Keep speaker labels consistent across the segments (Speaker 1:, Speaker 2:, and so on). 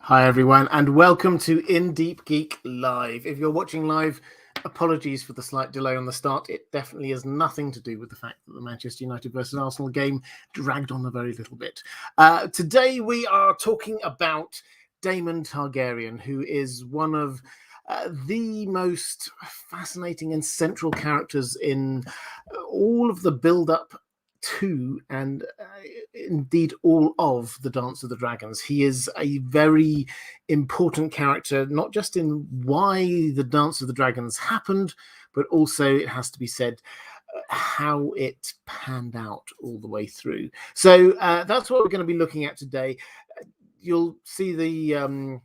Speaker 1: Hi everyone, and welcome to In Deep Geek Live. If you're watching live, apologies for the slight delay on the start. It definitely has nothing to do with the fact that the Manchester United versus Arsenal game dragged on a very little bit. Today we are talking about Daemon Targaryen, who is one of the most fascinating and central characters in all of the build-up to and indeed all of the Dance of the Dragons. He is a very important character, not just in why the Dance of the Dragons happened, but also, it has to be said, how it panned out all the way through. So that's what we're going to be looking at today. You'll see the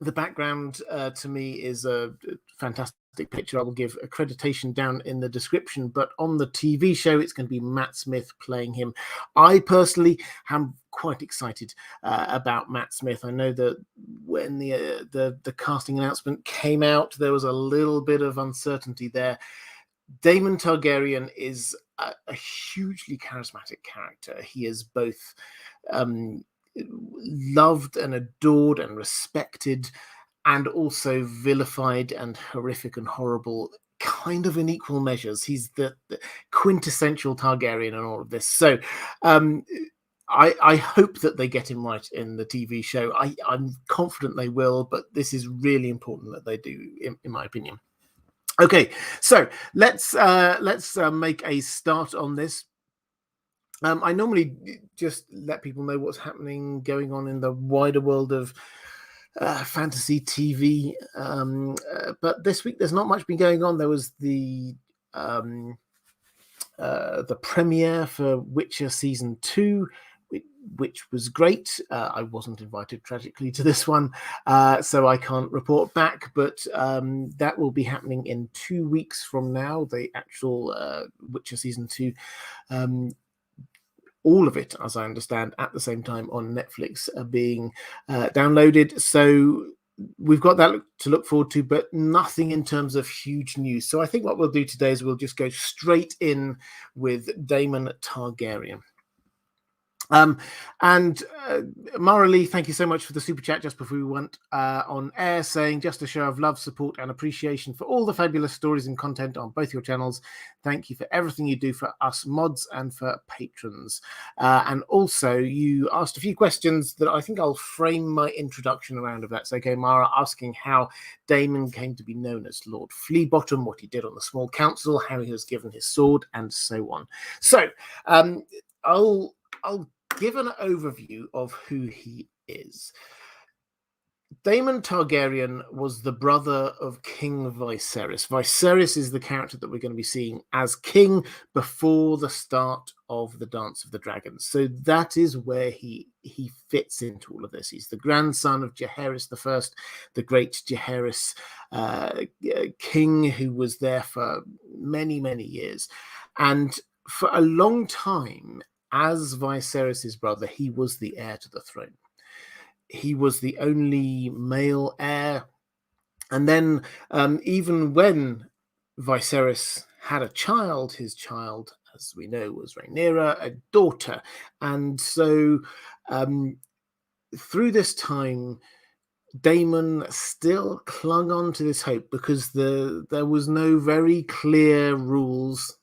Speaker 1: background to me is a fantastic picture. I will give accreditation down in the description, but on the TV show it's going to be Matt Smith playing him. I personally am quite excited about Matt Smith. I know that when the casting announcement came out, there was a little bit of uncertainty there. Daemon Targaryen is a hugely charismatic character. He is both loved and adored and respected, and also vilified and horrific and horrible, kind of in equal measures. He's the quintessential Targaryen in all of this. So I hope that they get him right in the TV show. I'm confident they will, but this is really important that they do, in my opinion. Okay, so let's make a start on this. I normally just let people know what's going on in the wider world of fantasy TV, but this week there's not much been going on. There was the premiere for Witcher season 2, which was great. I wasn't invited, tragically, to this one, so I can't report back, but that will be happening in 2 weeks from now, the actual Witcher season 2. All of it, as I understand, at the same time on Netflix being downloaded. So we've got that to look forward to, but nothing in terms of huge news. So I think what we'll do today is we'll just go straight in with Daemon Targaryen. And Mara Lee, thank you so much for the super chat just before we went on air, saying just a show of love, support, and appreciation for all the fabulous stories and content on both your channels. Thank you for everything you do for us mods and for patrons. And also, you asked a few questions that I think I'll frame my introduction around, if that's okay, Mara, asking how Daemon came to be known as Lord Fleabottom, what he did on the Small Council, how he was given his sword, and so on. So I'll give an overview of who he is. Daemon Targaryen was the brother of King Viserys. Viserys is the character that we're going to be seeing as king before the start of the Dance of the Dragons. So that is where he fits into all of this. He's the grandson of Jaehaerys I, the great Jaehaerys king who was there for many, many years. And for a long time, as Viserys' brother, he was the heir to the throne. He was the only male heir. And then even when Viserys had a child, his child, as we know, was Rhaenyra, a daughter. And so through this time, Daemon still clung on to this hope because there was no very clear rules.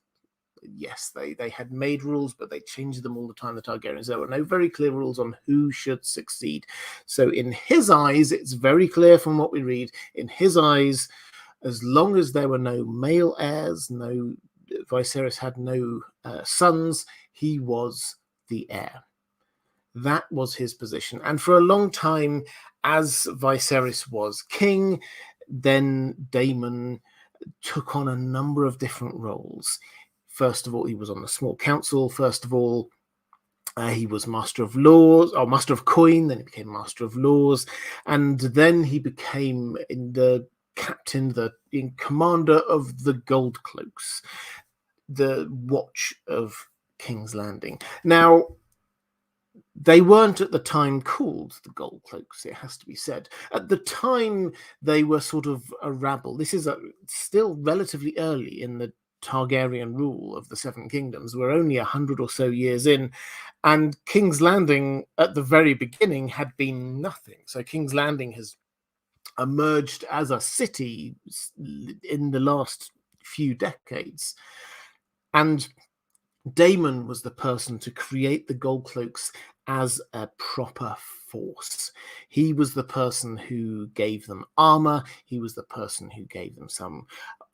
Speaker 1: Yes, they had made rules, but they changed them all the time, the Targaryens. There were no very clear rules on who should succeed. So in his eyes, it's very clear from what we read, in his eyes, as long as there were no male heirs, Viserys had no sons, he was the heir. That was his position. And for a long time, as Viserys was king, then Daemon took on a number of different roles. First of all, he was on the Small Council. First of all, he was Master of Laws, or Master of Coin. Then he became Master of Laws, and then he became the commander of the Gold Cloaks, the Watch of King's Landing. Now, they weren't at the time called the Gold Cloaks, it has to be said. At the time, they were sort of a rabble. This is still relatively early in the Targaryen rule of the Seven Kingdoms. We're only 100 or so years in, and King's Landing at the very beginning had been nothing. So King's Landing has emerged as a city in the last few decades. And Damon was the person to create the Gold Cloaks as a proper force. He was the person who gave them armor. He was the person who gave them some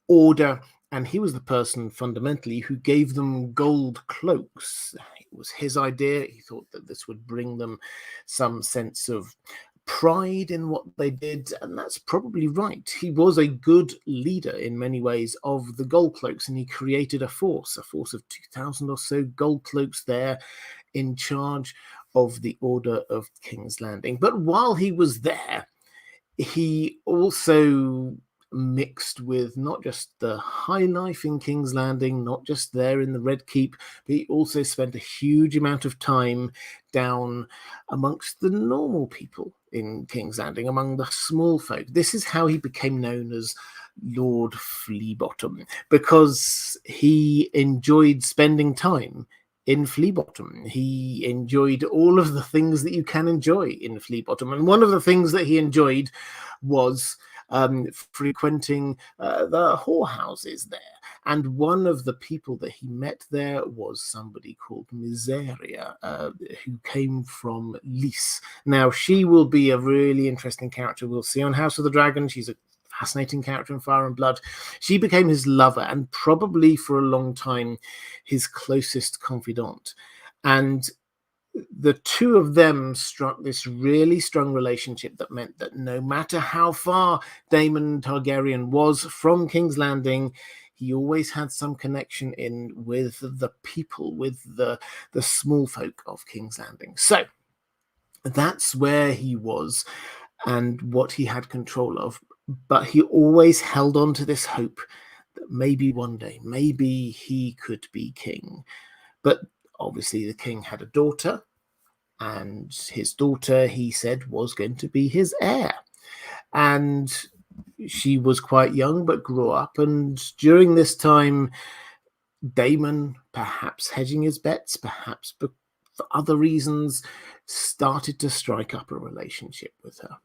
Speaker 1: order. And he was the person fundamentally who gave them gold cloaks. It was his idea. He thought that this would bring them some sense of pride in what they did, and that's probably right. He was a good leader in many ways of the Gold Cloaks, and he created a force of 2,000 or so Gold Cloaks there in charge of the Order of King's Landing. But while he was there, he also mixed with not just the high life in King's Landing, not just there in the Red Keep, but he also spent a huge amount of time down amongst the normal people in King's Landing, among the small folk. This is how he became known as Lord Fleabottom, because he enjoyed spending time in Fleabottom. He enjoyed all of the things that you can enjoy in Fleabottom, and one of the things that he enjoyed was frequenting the whorehouses there. And one of the people that he met there was somebody called Miseria, who came from Lys. Now, she will be a really interesting character we'll see on House of the Dragon. She's a fascinating character in Fire and Blood. She became his lover and probably for a long time his closest confidant. And the two of them struck this really strong relationship that meant that no matter how far Daemon Targaryen was from King's Landing, he always had some connection in with the people, with the small folk of King's Landing. So that's where he was and what he had control of. But he always held on to this hope that maybe one day, maybe he could be king. But obviously the king had a daughter, and his daughter, he said, was going to be his heir. And she was quite young, but grew up. And during this time, Damon, perhaps hedging his bets, perhaps for other reasons, started to strike up a relationship with her.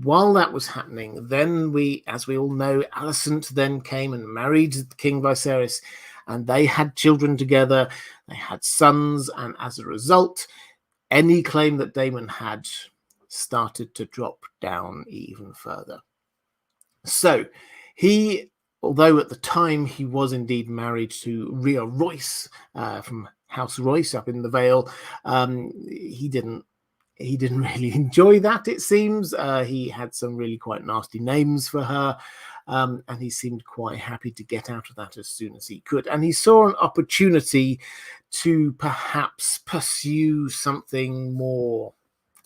Speaker 1: While that was happening, then as we all know, Alicent then came and married King Viserys, and they had children together. They had sons, and as a result, any claim that Damon had started to drop down even further. So he, although at the time he was indeed married to Rhea Royce from House Royce up in the Vale, he didn't really enjoy that, it seems. He had some really quite nasty names for her, and he seemed quite happy to get out of that as soon as he could. And he saw an opportunity to perhaps pursue something more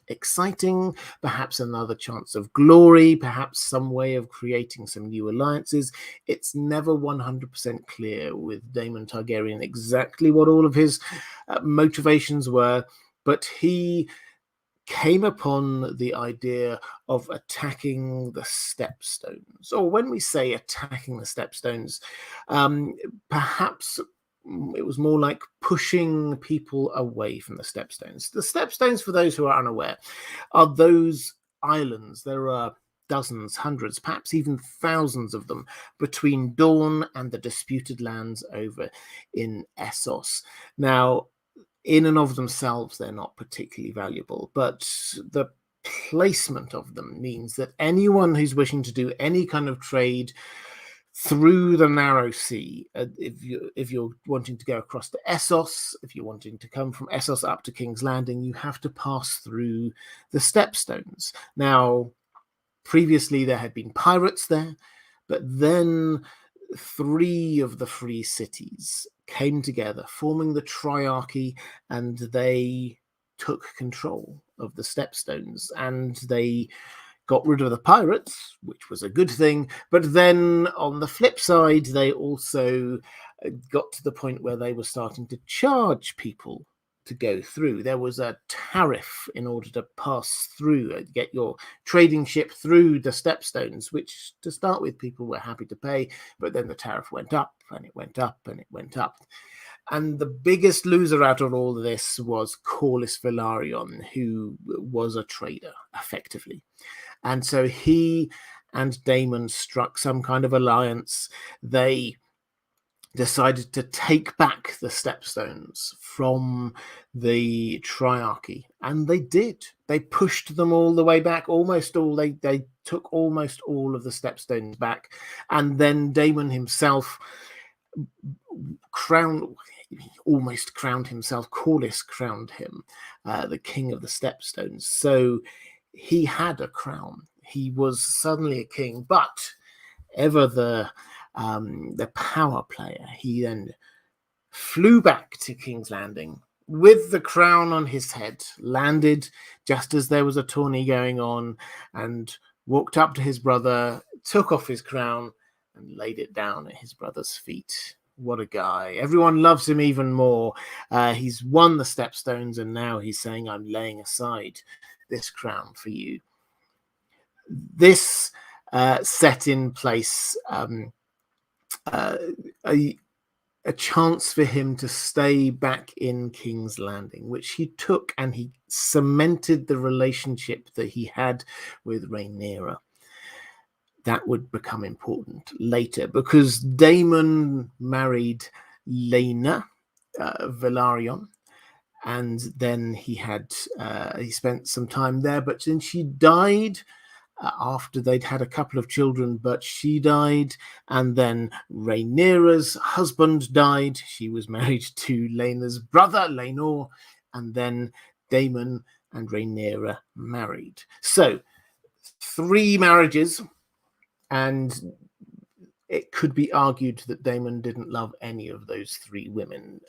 Speaker 1: exciting, perhaps another chance of glory, perhaps some way of creating some new alliances. It's never 100% clear with Daemon Targaryen exactly what all of his motivations were, but he came upon the idea of attacking the stepstones. Or when we say attacking the stepstones, perhaps it was more like pushing people away from the stepstones. The stepstones, for those who are unaware, are those islands. There are dozens, hundreds, perhaps even thousands of them between Dawn and the disputed lands over in Essos. Now, in and of themselves, they're not particularly valuable, but the placement of them means that anyone who's wishing to do any kind of trade through the narrow sea, if you're wanting to go across to Essos, if you're wanting to come from Essos up to King's Landing, you have to pass through the stepstones. Now, previously there had been pirates there, but then 3 of the free cities came together, forming the Triarchy, and they took control of the stepstones, and they got rid of the pirates, which was a good thing. But then on the flip side, they also got to the point where they were starting to charge people to go through. There was a tariff in order to pass through, get your trading ship through the stepstones, which to start with people were happy to pay, but then the tariff went up and it went up and it went up. And the biggest loser out of all of this was Corlys Velaryon, who was a trader, effectively. And so he and Daemon struck some kind of alliance. They decided to take back the stepstones from the triarchy, and they did. They pushed them all the way back, almost all. They took almost all of the stepstones back, and then Daemon himself almost crowned himself. Corlys crowned him the king of the stepstones. So he had a crown. He was suddenly a king, but ever the power player, he then flew back to King's Landing with the crown on his head, landed just as there was a tourney going on, and walked up to his brother, took off his crown, and laid it down at his brother's feet. What a guy. Everyone loves him even more. He's won the stepstones, and now he's saying, I'm laying aside this crown for you. This set in place a chance for him to stay back in King's Landing, which he took, and he cemented the relationship that he had with Rhaenyra. That would become important later, because Daemon married Laena Velaryon, and then he spent some time there, but then she died after they'd had a couple of children, but she died, and then Rhaenyra's husband died. She was married to Laena's brother, Laenor, and then Daemon and Rhaenyra married. So 3 marriages, and it could be argued that Daemon didn't love any of those 3 women.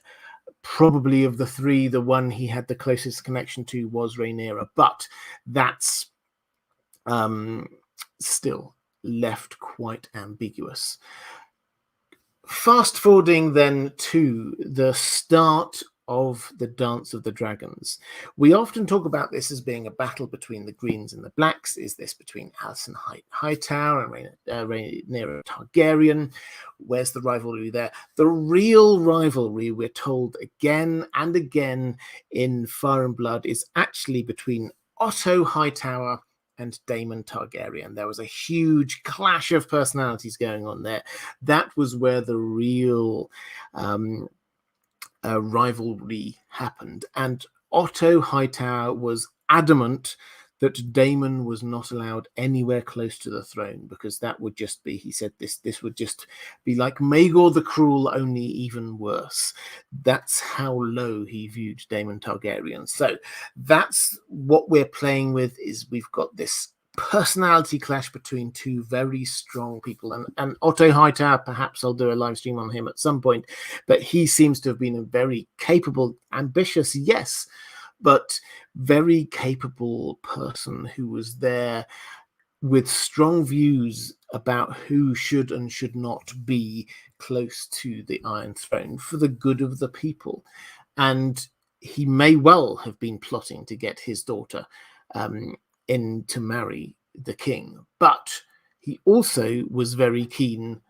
Speaker 1: Probably of the 3, the one he had the closest connection to was Rhaenyra, but that's still left quite ambiguous. Fast forwarding then to the start of the Dance of the Dragons. We often talk about this as being a battle between the Greens and the Blacks. Is this between Alicent Hightower and Rhaenyra Targaryen? Where's the rivalry there? The real rivalry, we're told again and again in Fire and Blood, is actually between Otto Hightower and Daemon Targaryen. There was a huge clash of personalities going on there. That was where the real rivalry happened. And Otto Hightower was adamant that Daemon was not allowed anywhere close to the throne, because that would just be, he said, this would just be like Maegor the Cruel, only even worse. That's how low he viewed Daemon Targaryen. So that's what we're playing with, is we've got this personality clash between 2 very strong people, and Otto Hightower, perhaps I'll do a live stream on him at some point, but he seems to have been a very capable, ambitious, yes, but very capable person who was there with strong views about who should and should not be close to the Iron Throne for the good of the people. And he may well have been plotting to get his daughter in to marry the king, but he also was very keen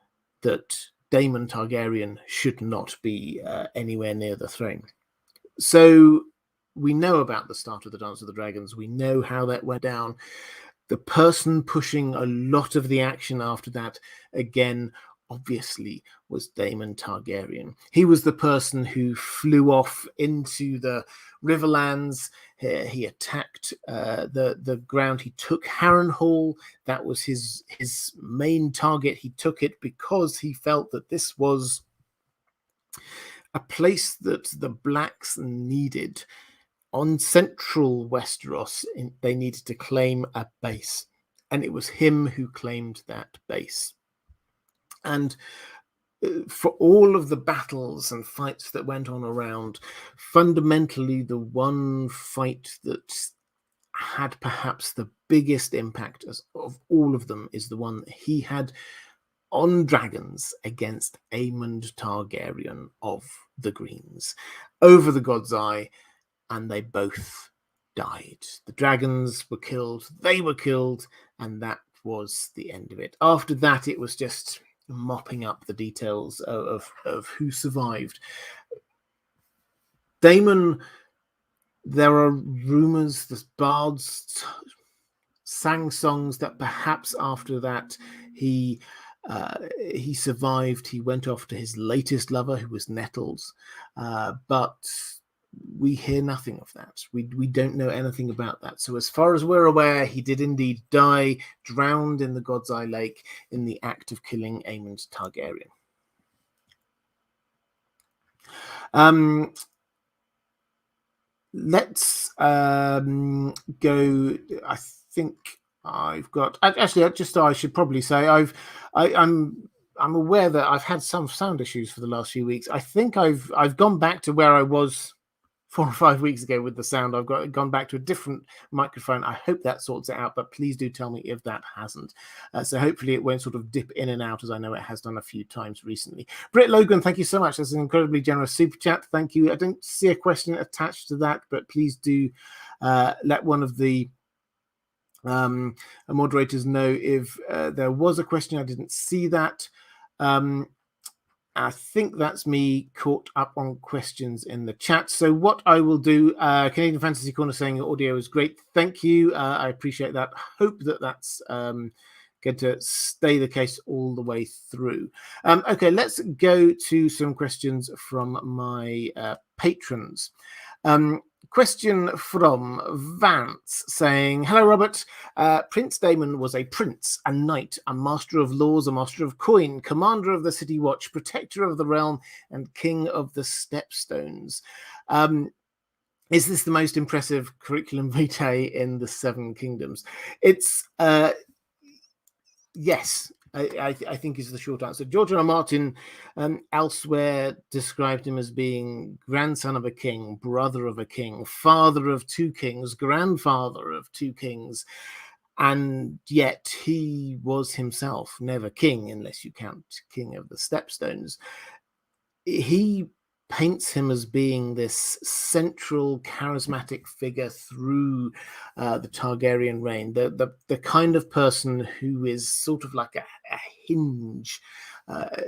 Speaker 1: that Daemon Targaryen should not be anywhere near the throne. So we know about the start of the Dance of the Dragons. We know how that went down. The person pushing a lot of the action after that, again, obviously, was Daemon Targaryen. He was the person who flew off into the Riverlands. He attacked the ground. He took Harrenhal. That was his main target. He took it because he felt that this was a place that the Blacks needed. On central Westeros, they needed to claim a base, and it was him who claimed that base. And for all of the battles and fights that went on around, fundamentally the one fight that had perhaps the biggest impact of all of them is the one that he had on dragons against Aemond Targaryen of the Greens over the God's Eye. and they both died. The dragons were killed, they were killed, and that was the end of it. After that, it was just mopping up the details of who survived. Damon, there are rumors, the bards sang songs that perhaps after that he survived. He went off to his latest lover, who was Nettles, but we hear nothing of that. We don't know anything about that. So as far as we're aware, he did indeed die, drowned in the God's Eye Lake in the act of killing Aemon Targaryen. Let's go. I think I've got. Actually, I should probably say I'm aware that I've had some sound issues for the last few weeks. I think I've gone back to where I was 4 or 5 weeks ago with the sound. I've gone back to a different microphone. I hope that sorts it out, but please do tell me if that hasn't. So hopefully it won't sort of dip in and out, as I know it has done a few times recently. Britt Logan, thank you so much. That's an incredibly generous super chat. Thank you. I don't see a question attached to that, but please do let one of the moderators know if there was a question. I didn't see that. I think that's me caught up on questions in the chat. So what I will do, Canadian Fantasy Corner saying your audio is great. Thank you. I appreciate that. Hope that that's going to stay the case all the way through. Okay, let's go to some questions from my patrons. Question from Vance saying, hello, Robert. Prince Daemon was a prince, a knight, a master of laws, a master of coin, commander of the city watch, protector of the realm, and king of the stepstones. Is this the most impressive curriculum vitae in the Seven Kingdoms? It's yes. I think is the short answer. George R. R. Martin elsewhere described him as being grandson of a king, brother of a king, father of two kings, grandfather of two kings, and yet he was himself never king, unless you count king of the stepstones. He paints him as being this central charismatic figure through the Targaryen reign, the kind of person who is sort of like a hinge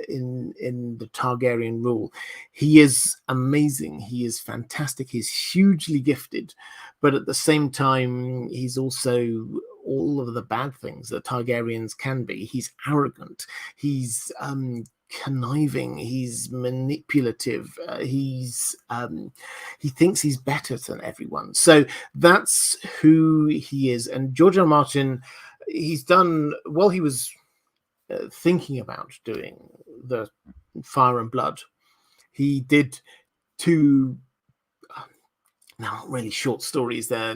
Speaker 1: in the Targaryen rule. He is amazing. He is fantastic. He's hugely gifted, but at the same time, he's also all of the bad things that Targaryens can be. He's arrogant. He's conniving, he's manipulative, he thinks he's better than everyone. So that's who he is. And George R. R. Martin, he's done, while he was thinking about doing the Fire and Blood, he did two not really short stories. They're,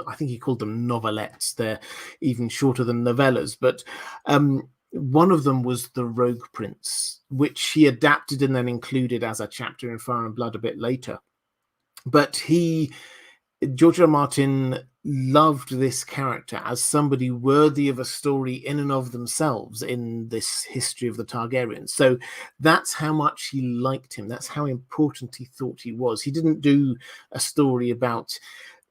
Speaker 1: I think he called them novelettes. They're even shorter than novellas, but one of them was The Rogue Prince, which he adapted and then included as a chapter in Fire and Blood a bit later. But George R. R. Martin loved this character as somebody worthy of a story in and of themselves in this history of the Targaryens. So that's how much he liked him. That's how important he thought he was. He didn't do a story about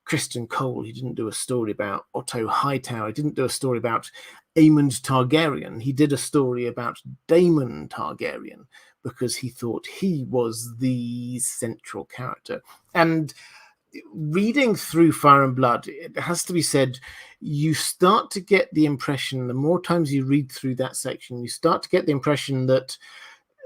Speaker 1: Criston Cole. He didn't do a story about Otto Hightower. He didn't do a story about Aemon Targaryen. He did a story about Daemon Targaryen because he thought he was the central character. And reading through Fire and Blood, it has to be said, you start to get the impression, the more times you read through that section, you start to get the impression that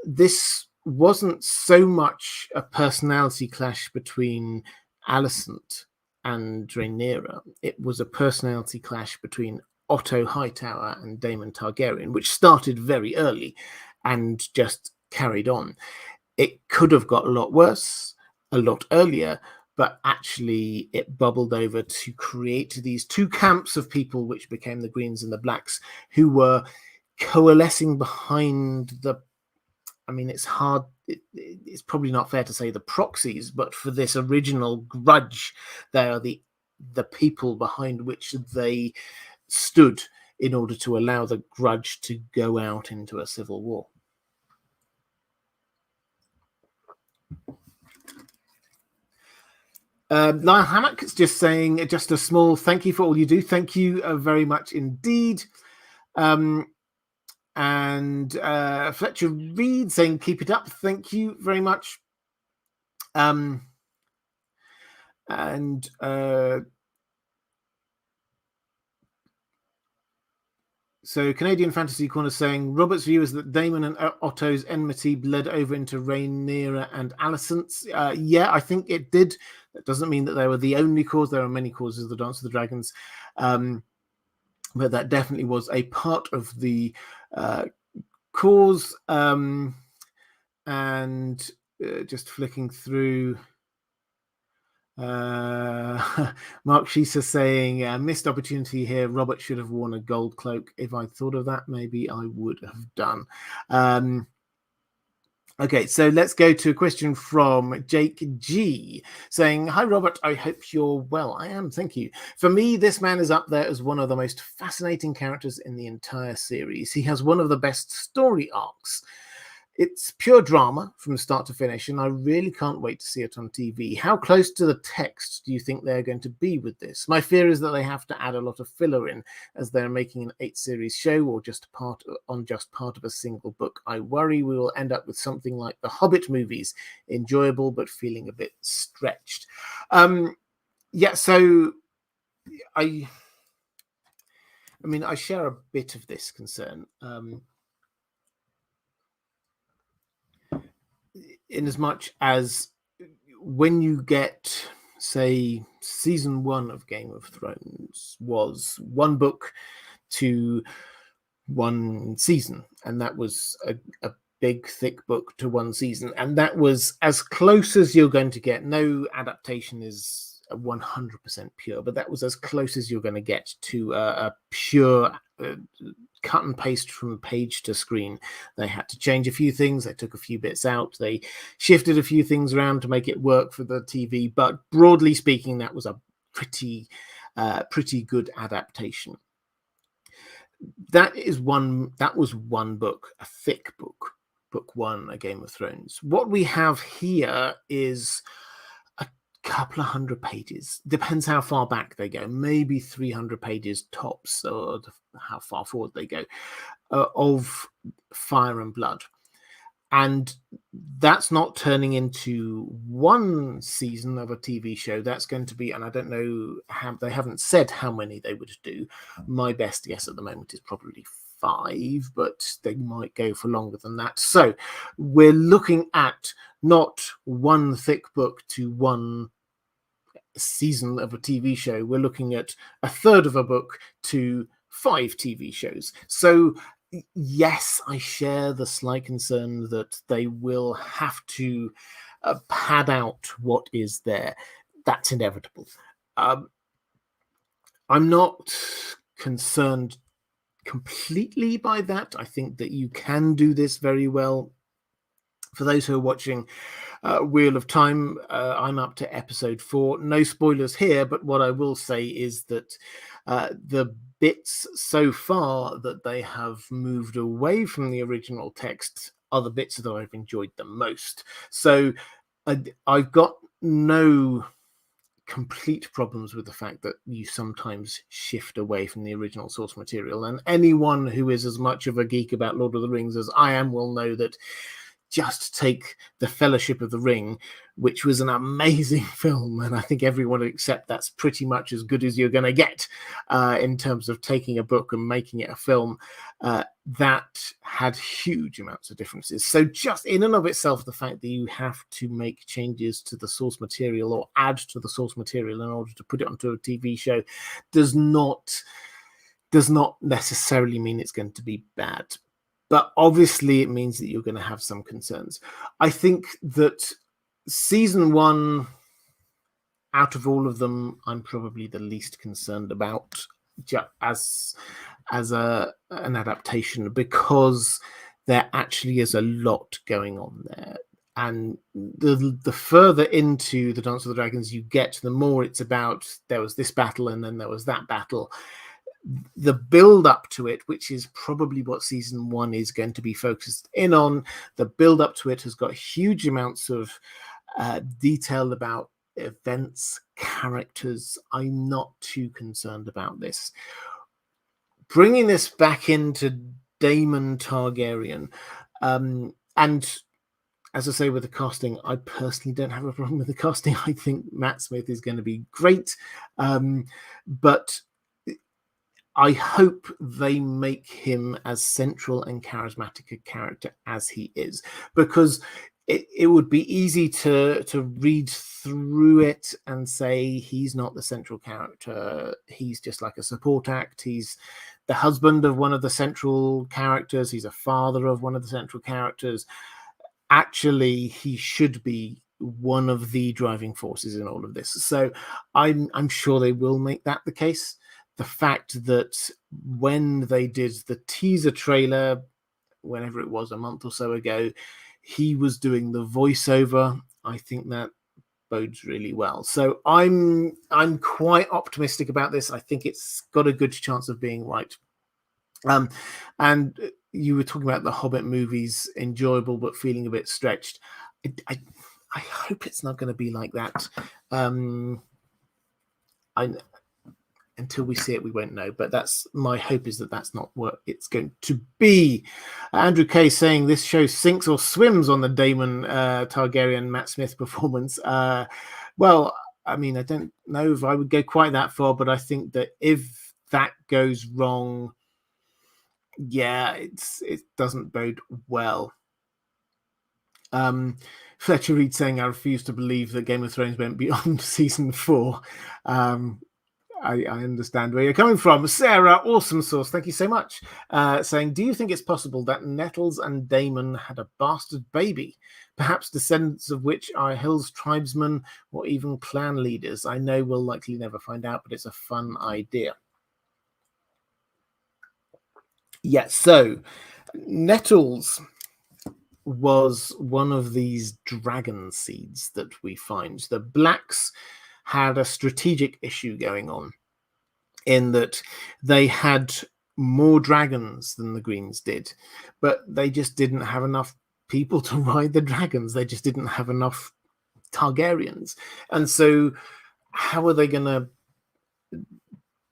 Speaker 1: this wasn't so much a personality clash between Alicent and Rhaenyra. It was a personality clash between Otto Hightower and Daemon Targaryen, which started very early and just carried on. It could have got a lot worse a lot earlier, but actually it bubbled over to create these two camps of people, which became the Greens and the Blacks, who were coalescing behind it's hard, it's probably not fair to say the proxies, but for this original grudge, they are the people behind which they stood in order to allow the grudge to go out into a civil war. Lyle Hammock is just saying, just a small thank you for all you do. Thank you very much indeed. And Fletcher Reed saying, keep it up. Thank you very much. So Canadian Fantasy Corner saying, Robert's view is that Damon and Otto's enmity bled over into Rhaenyra and Alicent's. Yeah, I think it did. That doesn't mean that they were the only cause. There are many causes of the Dance of the Dragons. But that definitely was a part of the cause. And just flicking through... Mark Sheesa saying, missed opportunity here. Robert should have worn a gold cloak. If I thought of that, maybe I would have done. Okay, so let's go to a question from Jake G saying, hi, Robert. I hope you're well. I am. Thank you. For me, this man is up there as one of the most fascinating characters in the entire series. He has one of the best story arcs. It's pure drama from start to finish, and I really can't wait to see it on TV. How close to the text do you think they're going to be with this? My fear is that they have to add a lot of filler in, as they're making an 8-series show or just part of a single book. I worry we will end up with something like the Hobbit movies, enjoyable but feeling a bit stretched. Yeah, so I mean, I share a bit of this concern. In as much as when you get, say, season 1 of Game of Thrones was one book to one season, and that was a big, thick book to one season, and that was as close as you're going to get. No adaptation is 100% pure, but that was as close as you're going to get to a pure cut and paste from page to screen. They had to change a few things. They took a few bits out. They shifted a few things around to make it work for the TV. But broadly speaking, that was a pretty good adaptation. That was one book, a thick book, book 1, A Game of Thrones. What we have here is couple of 100 pages, depends how far back they go, maybe 300 pages tops, or how far forward they go, of fire and blood. And that's not turning into one season of a TV show. That's going to be, and I don't know how, they haven't said how many they would do. My best guess at the moment is probably 5, but they might go for longer than that. So we're looking at not one thick book to one season of a TV show. We're looking at a third of a book to 5 TV shows. So yes, I share the slight concern that they will have to pad out what is there. That's inevitable. I'm not concerned completely by that. I think that you can do this very well. For those who are watching Wheel of Time, I'm up to episode 4. No spoilers here, but what I will say is that the bits so far that they have moved away from the original text are the bits that I've enjoyed the most. So I've got no complete problems with the fact that you sometimes shift away from the original source material. And anyone who is as much of a geek about Lord of the Rings as I am will know that just take the Fellowship of the Ring, which was an amazing film, and I think everyone will accept that's pretty much as good as you're going to get in terms of taking a book and making it a film. That had huge amounts of differences. So just in and of itself, the fact that you have to make changes to the source material or add to the source material in order to put it onto a TV show does not necessarily mean it's going to be bad. But obviously it means that you're going to have some concerns. I think that season 1, out of all of them, I'm probably the least concerned about as an adaptation, because there actually is a lot going on there. And the further into the Dance of the Dragons you get, the more it's about, there was this battle and then there was that battle. The build up to it, which is probably what season 1 is going to be focused in on, the build up to it has got huge amounts of detail about events, characters, I'm not too concerned about this. Bringing this back into Daemon Targaryen, and as I say with the casting, I personally don't have a problem with the casting. I think Matt Smith is going to be great, but I hope they make him as central and charismatic a character as he is, because it would be easy to read through it and say he's not the central character. He's just like a support act. He's the husband of one of the central characters. He's a father of one of the central characters. Actually, he should be one of the driving forces in all of this. So I'm sure they will make that the case. The fact that when they did the teaser trailer, whenever it was, a month or so ago, he was doing the voiceover, I think that bodes really well. So I'm quite optimistic about this. I think it's got a good chance of being right. And you were talking about the Hobbit movies, enjoyable but feeling a bit stretched. I hope it's not going to be like that. Until we see it, we won't know. But that's my hope, is that that's not what it's going to be. Andrew Kay saying this show sinks or swims on the Daemon Targaryen Matt Smith performance. Well, I mean, I don't know if I would go quite that far, but I think that if that goes wrong, yeah, it doesn't bode well. Fletcher Reed saying, I refuse to believe that Game of Thrones went beyond season 4. I understand where you're coming from. Sarah, awesome source, thank you so much. Saying, do you think it's possible that Nettles and Damon had a bastard baby? Perhaps descendants of which are Hill's tribesmen or even clan leaders? I know we'll likely never find out, but it's a fun idea. Yeah, so Nettles was one of these dragon seeds that we find. The Blacks had a strategic issue going on in that they had more dragons than the Greens did, but they just didn't have enough people to ride the dragons. They just didn't have enough Targaryens. And so how are they going to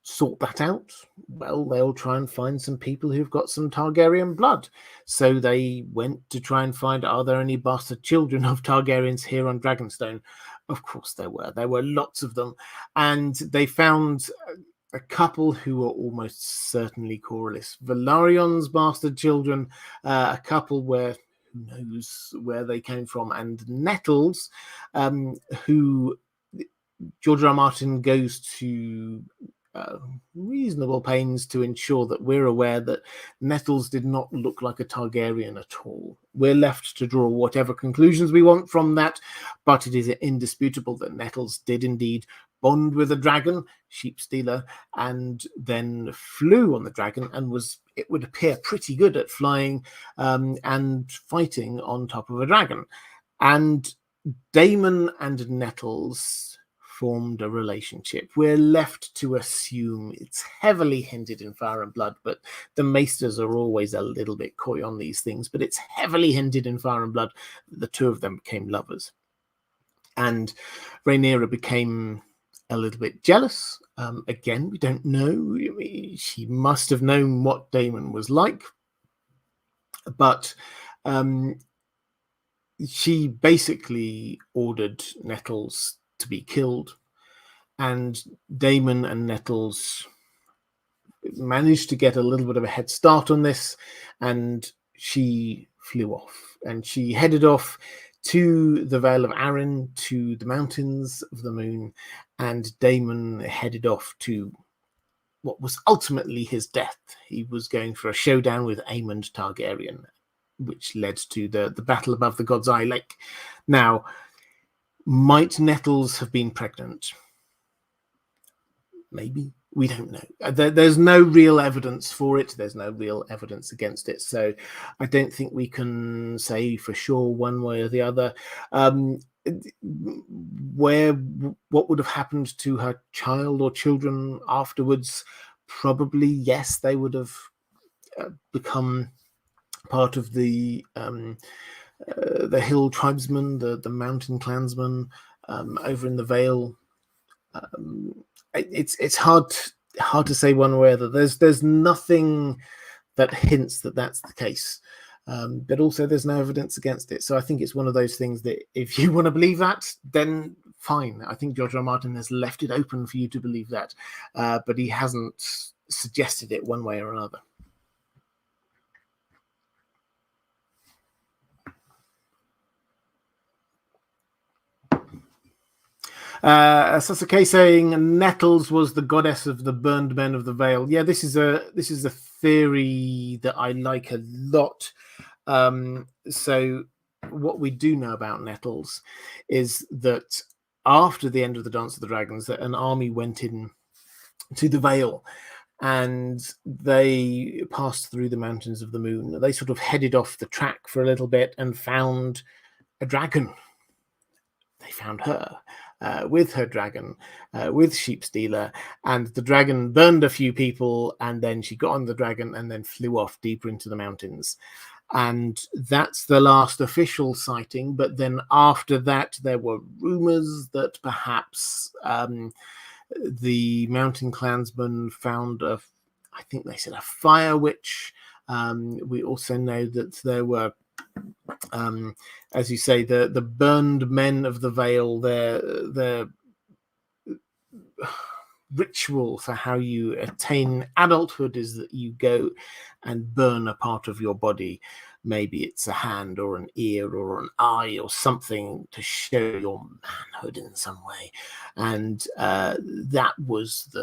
Speaker 1: sort that out? Well, they'll try and find some people who've got some Targaryen blood. So they went to try and find, are there any bastard children of Targaryens here on Dragonstone? Of course there were. There were lots of them. And they found a couple who were almost certainly Corlys Velaryon's bastard children, a couple where who knows where they came from, and Nettles, who George R. R. Martin goes to reasonable pains to ensure that we're aware that Nettles did not look like a Targaryen at all. We're left to draw whatever conclusions we want from that, but it is indisputable that Nettles did indeed bond with a dragon, sheep stealer, and then flew on the dragon and was, it would appear, pretty good at flying and fighting on top of a dragon. And Damon and Nettles formed a relationship. We're left to assume, it's heavily hinted in Fire and Blood, but the Maesters are always a little bit coy on these things, but it's heavily hinted in Fire and Blood that the two of them became lovers. And Rhaenyra became a little bit jealous. Again, we don't know. She must have known what Daemon was like, but she basically ordered Nettles to be killed, and Damon and Nettles managed to get a little bit of a head start on this, and she flew off, and she headed off to the Vale of Arryn, to the Mountains of the Moon, and Damon headed off to what was ultimately his death. He was going for a showdown with Aemond Targaryen, which led to the battle above the God's Eye Lake. Now, might Nettles have been pregnant? Maybe. We don't know. There's no real evidence for it. There's no real evidence against it. So I don't think we can say for sure one way or the other. What would have happened to her child or children afterwards? Probably, yes, they would have become part of the hill tribesmen, the mountain clansmen. over in the Vale. It's hard to say one way or the other. There's nothing that hints that that's the case, but also there's no evidence against it. So I think it's one of those things that if you want to believe that, then fine. I think George R. R. Martin has left it open for you to believe that, but he hasn't suggested it one way or another. Sasuke saying Nettles was the goddess of the burned men of the Vale. Yeah, this is a theory that I like a lot. So what we do know about Nettles is that after the end of the Dance of the Dragons, that an army went in to the Vale and they passed through the Mountains of the Moon. They sort of headed off the track for a little bit and found a dragon. They found her. With her dragon, with Sheepstealer, and the dragon burned a few people, and then she got on the dragon and then flew off deeper into the mountains. And that's the last official sighting. But then after that, there were rumors that perhaps the mountain clansmen found I think they said a fire witch. We also know that there were as you say, the burned men of the Vale, their ritual for how you attain adulthood is that you go and burn a part of your body. Maybe it's a hand or an ear or an eye or something to show your manhood in some way. And that was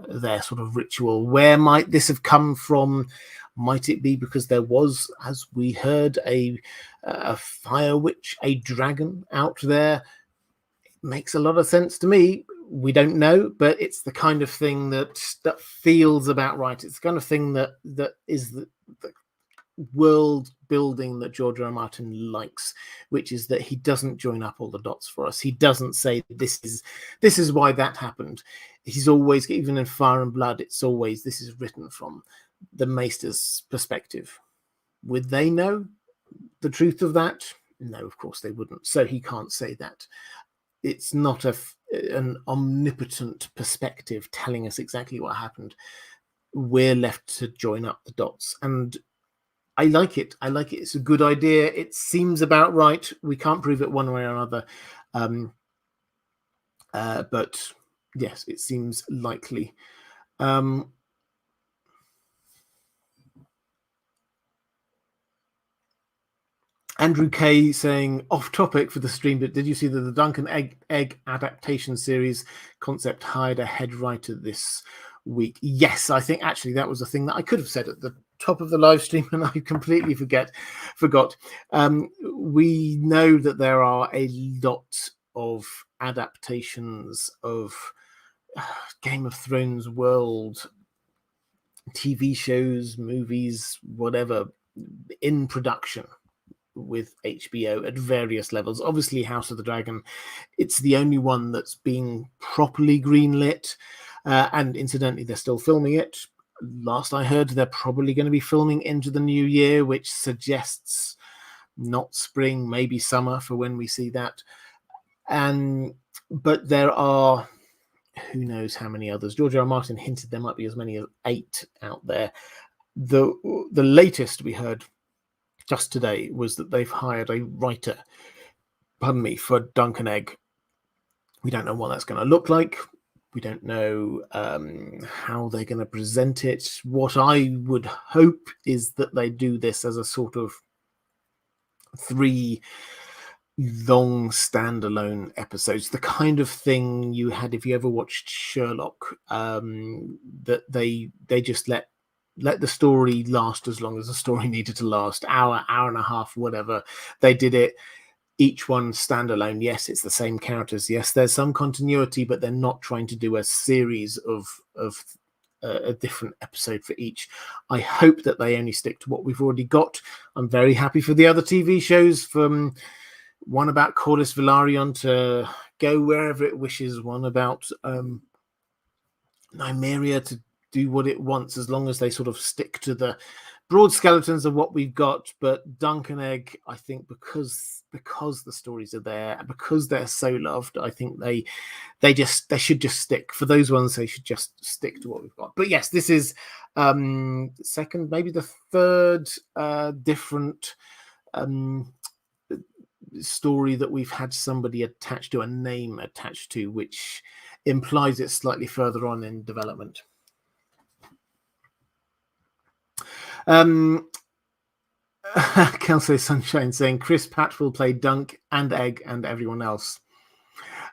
Speaker 1: their sort of ritual. Where might this have come from? Might it be because there was, as we heard, a fire witch, a dragon out there? It makes a lot of sense to me. We don't know, but it's the kind of thing that feels about right. It's the kind of thing that is the world building that George R. R. Martin likes, which is that he doesn't join up all the dots for us. He doesn't say this is why that happened. He's always, even in Fire and Blood, it's always this is written from the Maester's perspective. Would they know the truth of that? No, of course they wouldn't. So he can't say that. It's not an omnipotent perspective telling us exactly what happened. We're left to join up the dots. And I like it. It's a good idea. It seems about right. We can't prove it one way or another. But yes, it seems likely. Andrew K saying off topic for the stream, but did you see that the Duncan Egg adaptation series concept hired a head writer this week? Yes, I think actually that was a thing that I could have said at the top of the live stream and I completely forgot. We know that there are a lot of adaptations of Game of Thrones world, TV shows, movies, whatever, in production with HBO at various levels. Obviously House of the Dragon, it's the only one that's being properly greenlit, and incidentally they're still filming it. Last I heard, they're probably going to be filming into the new year, which suggests not spring, maybe summer for when we see that. But there are who knows how many others. George R. R. Martin hinted there might be as many as 8 out there. The latest we heard just today was that they've hired a writer, for Duncan Egg. We don't know what that's going to look like. We don't know how they're going to present it. What I would hope is that they do this as a sort of 3 long standalone episodes, the kind of thing you had if you ever watched Sherlock, that they just let the story last as long as the story needed to last, hour and a half, whatever. They did it, each one standalone. Yes, it's the same characters. Yes, there's some continuity, but they're not trying to do a series of a different episode for each. I hope that they only stick to what we've already got. I'm very happy for the other TV shows, from one about Corlys Velaryon to go wherever it wishes, one about Nymeria to do what it wants, as long as they sort of stick to the broad skeletons of what we've got, but Dunk and Egg, I think, because the stories are there, because they're so loved, I think they should just stick. For those ones, they should just stick to what we've got. But yes, this is second, maybe the third different story that we've had somebody attached to, a name attached to, which implies it's slightly further on in development. Kelsey Sunshine saying Chris Patch will play Dunk and Egg and everyone else.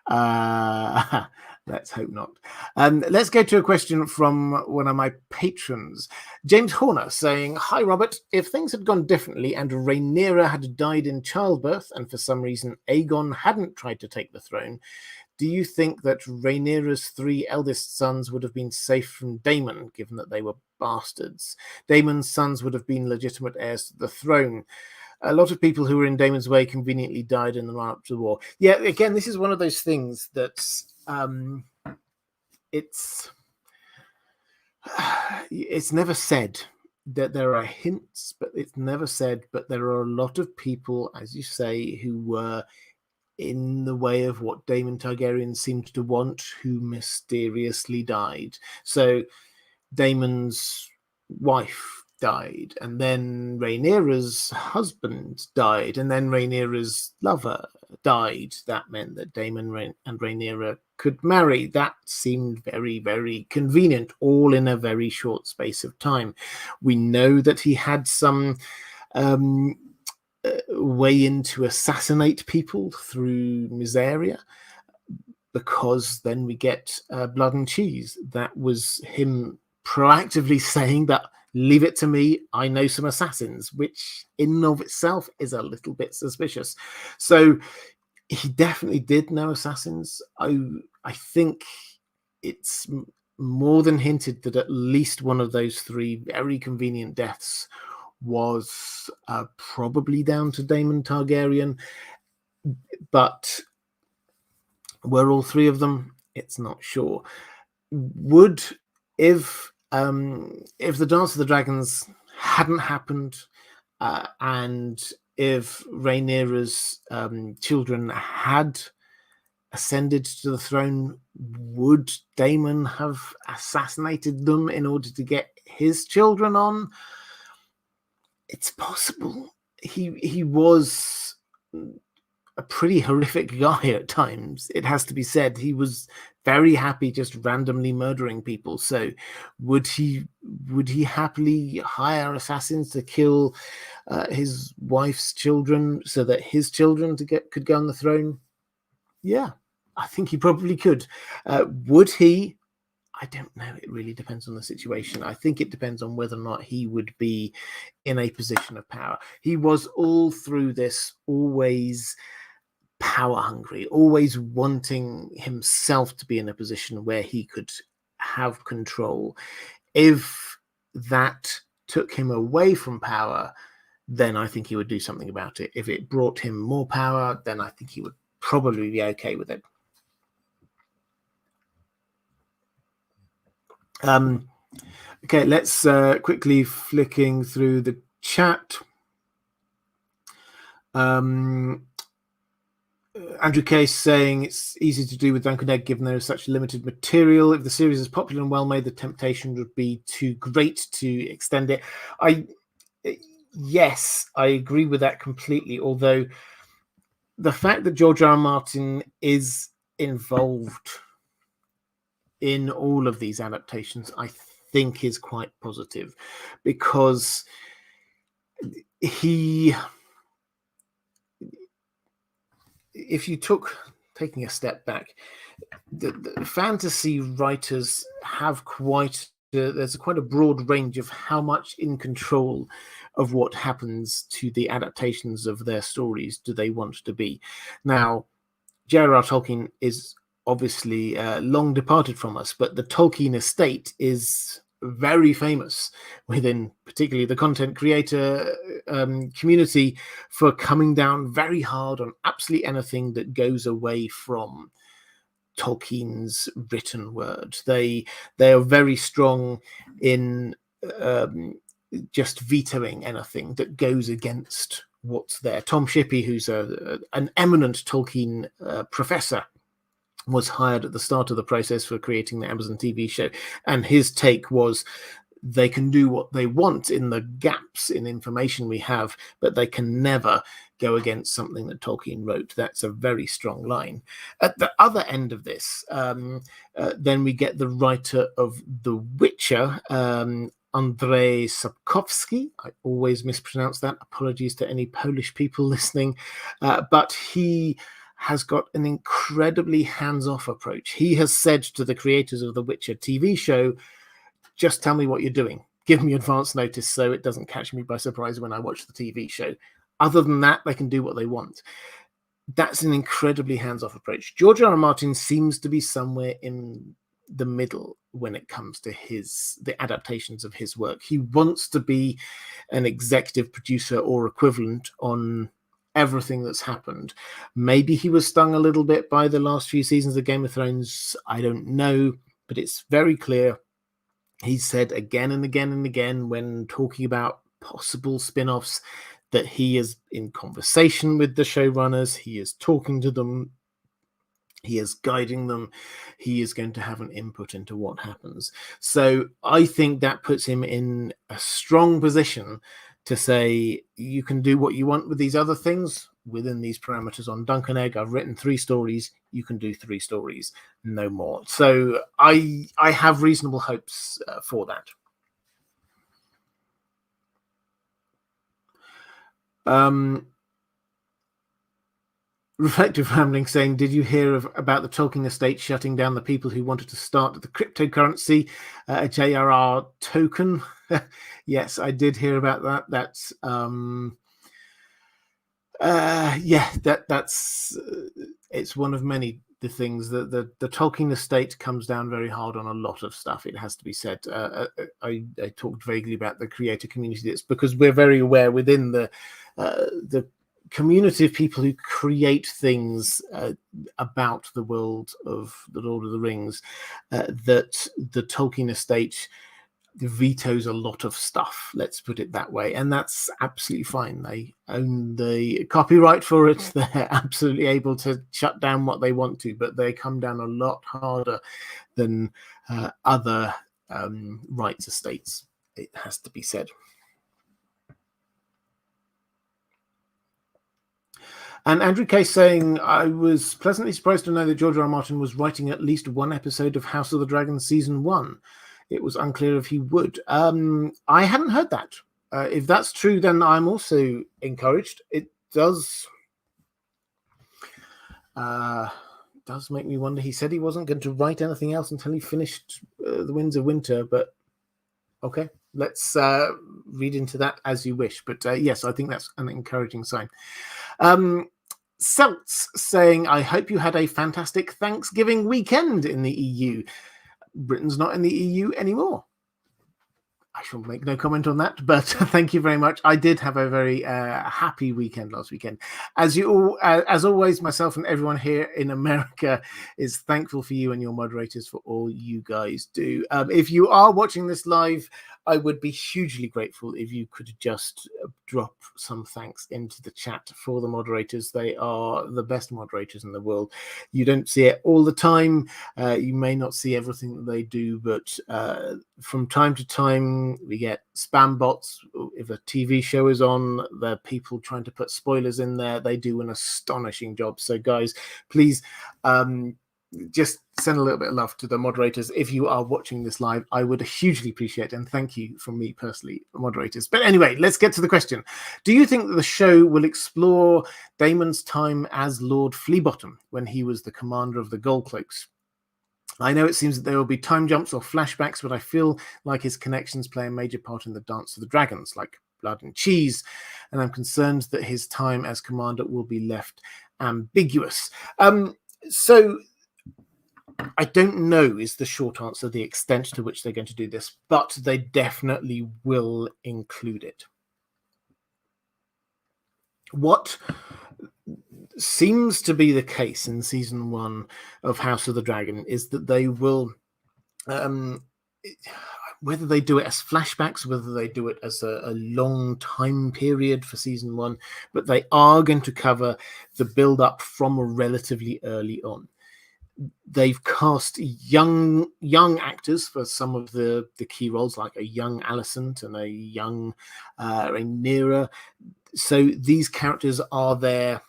Speaker 1: Let's hope not. Let's go to a question from one of my patrons, James Horner, saying, "Hi Robert, if things had gone differently and Rhaenyra had died in childbirth and for some reason Aegon hadn't tried to take the throne, do you think that Rhaenyra's 3 eldest sons would have been safe from Daemon, given that they were bastards? Daemon's sons would have been legitimate heirs to the throne. A lot of people who were in Daemon's way conveniently died in the run-up to the war." Yeah, again, this is one of those things that's it's never said. That there are hints, but it's never said. But there are a lot of people, as you say, who were in the way of what Daemon Targaryen seemed to want, who mysteriously died. So Daemon's wife died, and then Rhaenyra's husband died, and then Rhaenyra's lover died. That meant that Daemon and Rhaenyra could marry. That seemed very, very convenient, all in a very short space of time. We know that he had some way in to assassinate people through Miseria, because then we get Blood and Cheese. That was him proactively saying that, leave it to me, I know some assassins, which in and of itself is a little bit suspicious. So he definitely did know assassins. I think it's more than hinted that at least one of those 3 very convenient deaths was probably down to Daemon Targaryen. But were all 3 of them? It's not sure. Would, if the Dance of the Dragons hadn't happened, and if Rhaenyra's children had ascended to the throne, would Daemon have assassinated them in order to get his children on? It's possible. He was a pretty horrific guy at times, it has to be said. He was very happy just randomly murdering people. So would he happily hire assassins to kill his wife's children so that his children could go on the throne? Yeah, I think he probably could. Would he? I don't know. It really depends on the situation. I think it depends on whether or not he would be in a position of power. He was all through this always power hungry, always wanting himself to be in a position where he could have control. If that took him away from power, then I think he would do something about it. If it brought him more power, then I think he would probably be okay with it. Okay, let's quickly flicking through the chat. Andrew Case saying it's easy to do with Dunk and Egg given there is such limited material. If the series is popular and well made, the temptation would be too great to extend it. Yes, I agree with that completely. Although the fact that George R. R. Martin is involved in all of these adaptations, I think is quite positive, because if you taking a step back, the fantasy writers have there's quite a broad range of how much in control of what happens to the adaptations of their stories do they want to be. Now, J.R.R. Tolkien is obviously long departed from us, but the Tolkien estate is very famous within particularly the content creator community for coming down very hard on absolutely anything that goes away from Tolkien's written word. They are very strong in just vetoing anything that goes against what's there. Tom Shippey, who's an eminent Tolkien professor, was hired at the start of the process for creating the Amazon TV show, and his take was they can do what they want in the gaps in information we have, but they can never go against something that Tolkien wrote. That's a very strong line. At the other end of this, then we get the writer of The Witcher, Andrzej Sapkowski. I always mispronounce that. Apologies to any Polish people listening. But he has got an incredibly hands-off approach. He has said to the creators of the Witcher TV show, just tell me what you're doing. Give me advance notice so it doesn't catch me by surprise when I watch the TV show. Other than that, they can do what they want. That's an incredibly hands-off approach. George R. R. Martin seems to be somewhere in the middle when it comes to the adaptations of his work. He wants to be an executive producer or equivalent on everything that's happened. Maybe he was stung a little bit by the last few seasons of Game of Thrones. I don't know, but it's very clear. He said again and again and again when talking about possible spin-offs that he is in conversation with the showrunners, he is talking to them, he is guiding them, he is going to have an input into what happens. So I think that puts him in a strong position to say, you can do what you want with these other things within these parameters. On Dunk and Egg, I've written 3 stories. You can do 3 stories, no more. So I have reasonable hopes for that. Reflective Rambling saying, did you hear about the Tolkien estate shutting down the people who wanted to start the cryptocurrency, a JRR token? Yes, I did hear about that. That's that's it's one of many the things that the Tolkien estate comes down very hard on a lot of stuff. It has to be said. I talked vaguely about the creator community. It's because we're very aware within the community of people who create things about the world of the Lord of the Rings, that the Tolkien estate vetoes a lot of stuff, let's put it that way, and that's absolutely fine. They own the copyright for it. They're absolutely able to shut down what they want to, but they come down a lot harder than other rights estates, it has to be said. And Andrew Case saying, I was pleasantly surprised to know that George R. R. Martin was writing at least one episode of House of the Dragon season 1. It was unclear if he would. I hadn't heard that. If that's true, then I'm also encouraged. It does make me wonder. He said he wasn't going to write anything else until he finished The Winds of Winter, but okay, let's read into that as you wish. But yes, I think that's an encouraging sign. Celts saying, I hope you had a fantastic Thanksgiving weekend in the EU. Britain's not in the EU anymore. I shall make no comment on that, but thank you very much. I did have a very happy weekend last weekend. As always, myself and everyone here in America is thankful for you and your moderators for all you guys do. If you are watching this live, I would be hugely grateful if you could just drop some thanks into the chat for the moderators. They are the best moderators in the world. You don't see it all the time. You may not see everything that they do, but from time to time, we get spam bots. If a TV show is on, there are people trying to put spoilers in there. They do an astonishing job. So guys, please just send a little bit of love to the moderators. If you are watching this live, I would hugely appreciate it. And thank you from me personally, moderators. But anyway, let's get to the question. Do you think that the show will explore Daemon's time as Lord Fleabottom when he was the commander of the Goldcloaks? I know it seems that there will be time jumps or flashbacks, but I feel like his connections play a major part in the Dance of the Dragons, like Blood and Cheese, and I'm concerned that his time as commander will be left ambiguous. So I don't know is the short answer, the extent to which they're going to do this, but they definitely will include it. What seems to be the case in season 1 of House of the Dragon is that they will I whether they do it as flashbacks, whether they do it as a long time period for season 1, but they are going to cover the build up from a relatively early on. They've cast young actors for some of the key roles, like a young Alicent and a young Rhaenyra. So these characters are there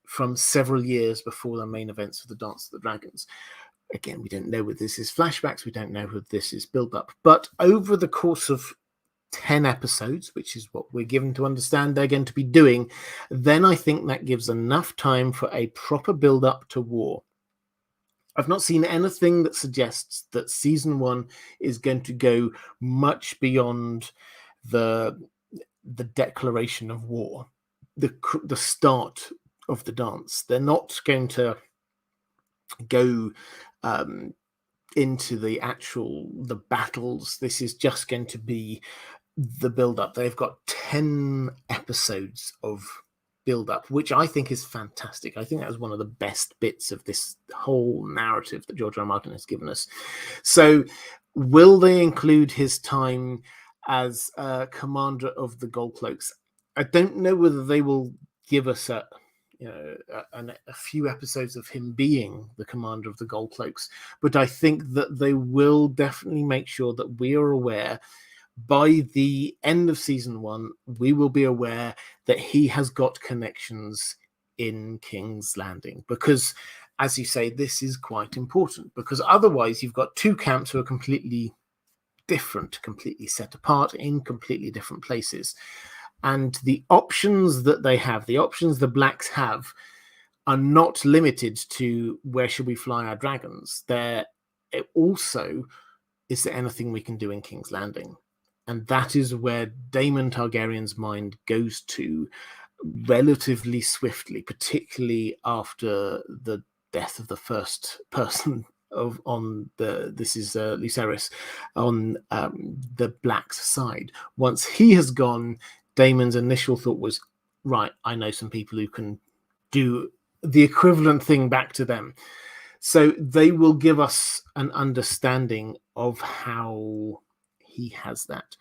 Speaker 1: from several years before the main events of the Dance of the Dragons. Again, we don't know whether this is flashbacks, we don't know whether this is build up, but over the course of 10 episodes, which is what we're given to understand they're going to be doing, then I think that gives enough time for a proper build up to war. I've not seen anything that suggests that season 1 is going to go much beyond the declaration of war, the start of the dance. They're not going to go into the battles. This is just going to be the build up. They've got 10 episodes of build up, which I think is fantastic. I think that was one of the best bits of this whole narrative that George R. R. Martin has given us. So will they include his time as commander of the Gold Cloaks? I don't know whether they will give us a few episodes of him being the commander of the Gold Cloaks, but I think that they will definitely make sure that we are aware. By the end of season 1, we will be aware that he has got connections in King's Landing, because, as you say, this is quite important, because otherwise you've got two camps who are completely different, completely set apart in completely different places. And the options that they have, the options the Blacks have, are not limited to where should we fly our dragons. There also, is there anything we can do in King's Landing? And that is where Daemon Targaryen's mind goes to relatively swiftly, particularly after the death of the first person Viserys on the Black's side. Once he has gone, Daemon's initial thought was, right, I know some people who can do the equivalent thing back to them. So they will give us an understanding of how he has that.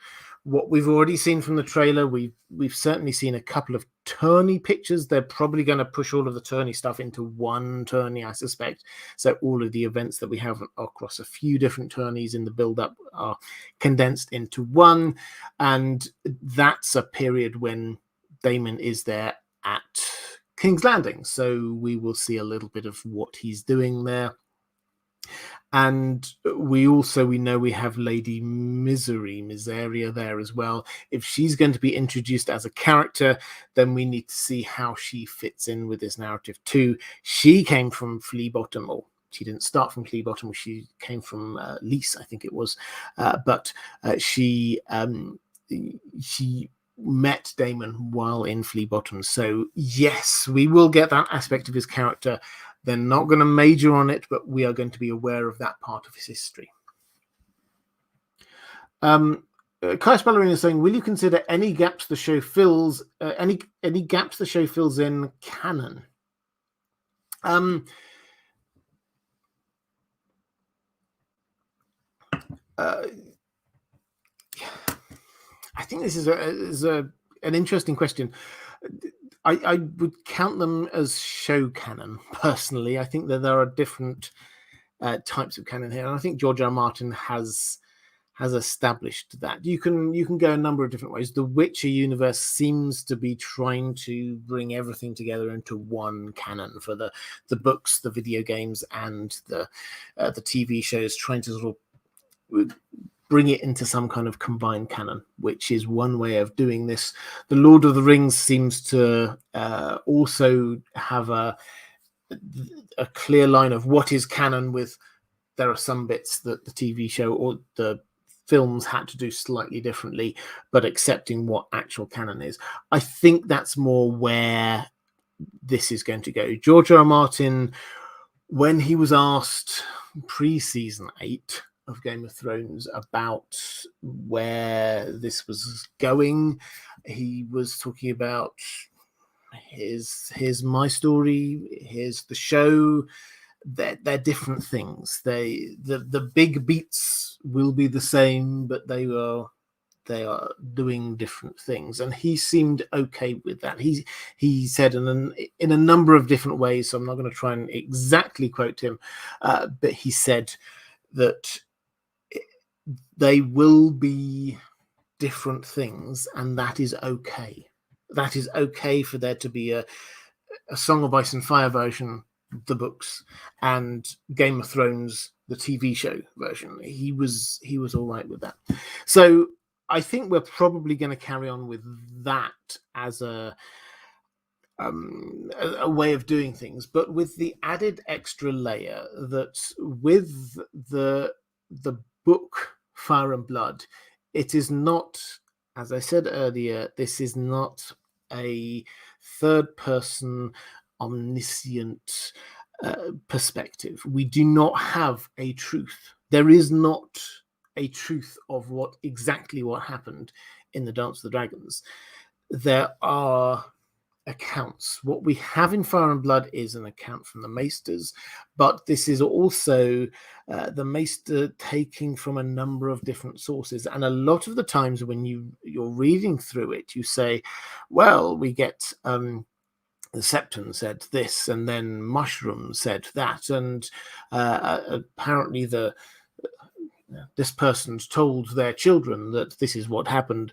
Speaker 1: What we've already seen from the trailer, we've certainly seen a couple of tourney pictures. They're probably going to push all of the tourney stuff into one tourney, I suspect. So all of the events that we have across a few different tourneys in the build-up are condensed into one. And that's a period when Damon is there at King's Landing. So we will see a little bit of what he's doing there. And we know we have Lady Miseria there as well. If she's going to be introduced as a character, then we need to see how she fits in with this narrative too. She came from Flea Bottom, or she didn't start from Flea Bottom. She came from Lys, I think it was. But she met Damon while in Flea Bottom. So yes, we will get that aspect of his character. They're not going to major on it, but we are going to be aware of that part of his history. Kaius Ballerina is saying, will you consider any gaps the show fills any gaps the show fills in canon? I think this is an interesting question. I would count them as show canon, personally. I think that there are different types of canon here, and I think George R. R. Martin has established that. You can go a number of different ways. The Witcher universe seems to be trying to bring everything together into one canon for the books, the video games, and the TV shows, trying to sort of bring it into some kind of combined canon, which is one way of doing this. The Lord of the Rings seems to also have a clear line of what is canon, with there are some bits that the TV show or the films had to do slightly differently, but accepting what actual canon is. I think that's more where this is going to go. George R. R. Martin, when he was asked pre-season 8 of Game of Thrones about where this was going, he was talking about here's my story, here's the show, they're different things. The big beats will be the same, but they are doing different things, and he seemed okay with that. He said in a number of different ways, so I'm not going to try and exactly quote him, but he said that they will be different things, and that is okay. That is okay for there to be a Song of Ice and Fire version, the books, and Game of Thrones, the TV show version. He was all right with that. So I think we're probably going to carry on with that as a way of doing things, but with the added extra layer that with the book Fire and Blood, it is not, as I said earlier, this is not a third person omniscient perspective. We do not have a truth. There is not a truth of what happened in the Dance of the Dragons. There are accounts. What we have in Fire and Blood is an account from the Maesters, but this is also the Maester taking from a number of different sources. And a lot of the times when you're reading through it, you say, well, we get the Septon said this, and then Mushroom said that, and apparently this person's told their children that this is what happened.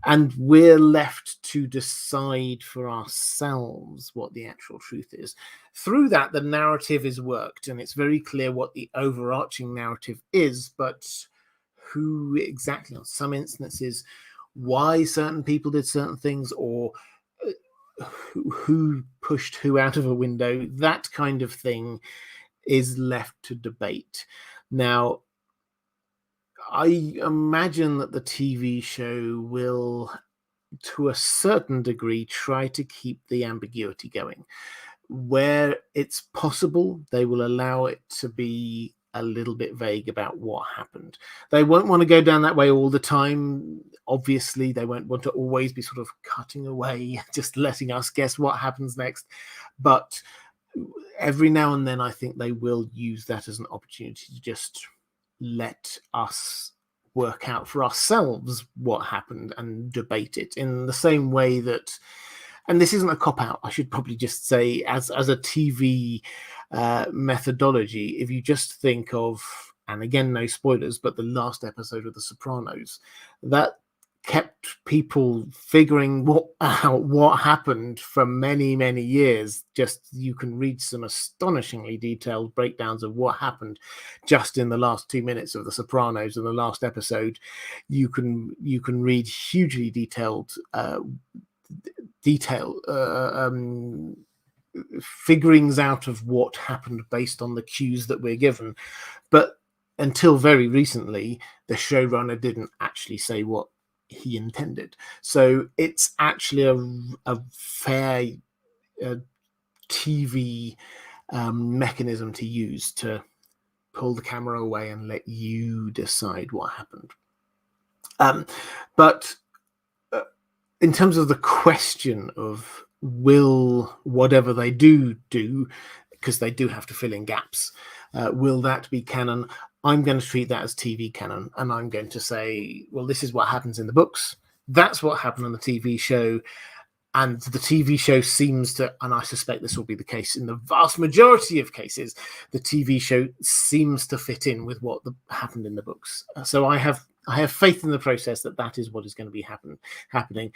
Speaker 1: And we're left to decide for ourselves what the actual truth is. Through that, the narrative is worked, and it's very clear what the overarching narrative is, but who exactly, in some instances, why certain people did certain things, or who pushed who out of a window, that kind of thing is left to debate. Now, I imagine that the TV show will, to a certain degree, try to keep the ambiguity going. Where it's possible, they will allow it to be a little bit vague about what happened. They won't want to go down that way all the time. Obviously, they won't want to always be sort of cutting away, just letting us guess what happens next. But every now and then, I think they will use that as an opportunity to just let us work out for ourselves what happened and debate it in the same way that, and this isn't a cop-out, I should probably just say, as a TV methodology, if you just think of, and again, no spoilers, but the last episode of The Sopranos, that kept people figuring out what happened for many, many years. Just, you can read some astonishingly detailed breakdowns of what happened just in the last 2 minutes of The Sopranos in the last episode. You can read hugely detailed figurings out of what happened based on the cues that we're given. But until very recently, the showrunner didn't actually say what he intended. So it's actually a fair TV mechanism to use to pull the camera away and let you decide what happened. But in terms of the question of will whatever they do, because they do have to fill in gaps, will that be canon? I'm going to treat that as TV canon, and I'm going to say, well, this is what happens in the books. That's what happened on the TV show. And the TV show seems to, and I suspect this will be the case in the vast majority of cases, the TV show seems to fit in with what happened in the books. So I have faith in the process that is what is going to be happening.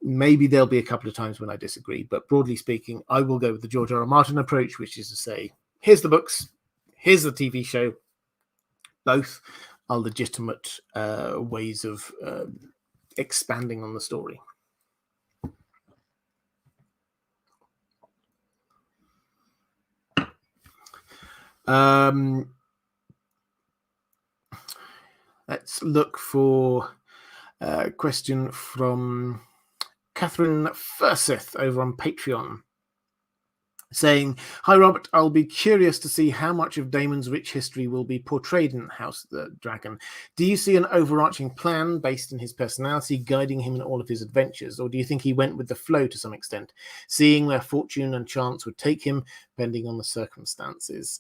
Speaker 1: Maybe there'll be a couple of times when I disagree, but broadly speaking, I will go with the George R.R. Martin approach, which is to say, here's the books, here's the TV show. Both are legitimate ways of expanding on the story. Let's look for a question from Catherine Furseth over on Patreon. saying, "Hi Robert, I'll be curious to see how much of Daemon's rich history will be portrayed in House of the Dragon. Do you see an overarching plan based in his personality guiding him in all of his adventures, or do you think he went with the flow to some extent, seeing where fortune and chance would take him, depending on the circumstances?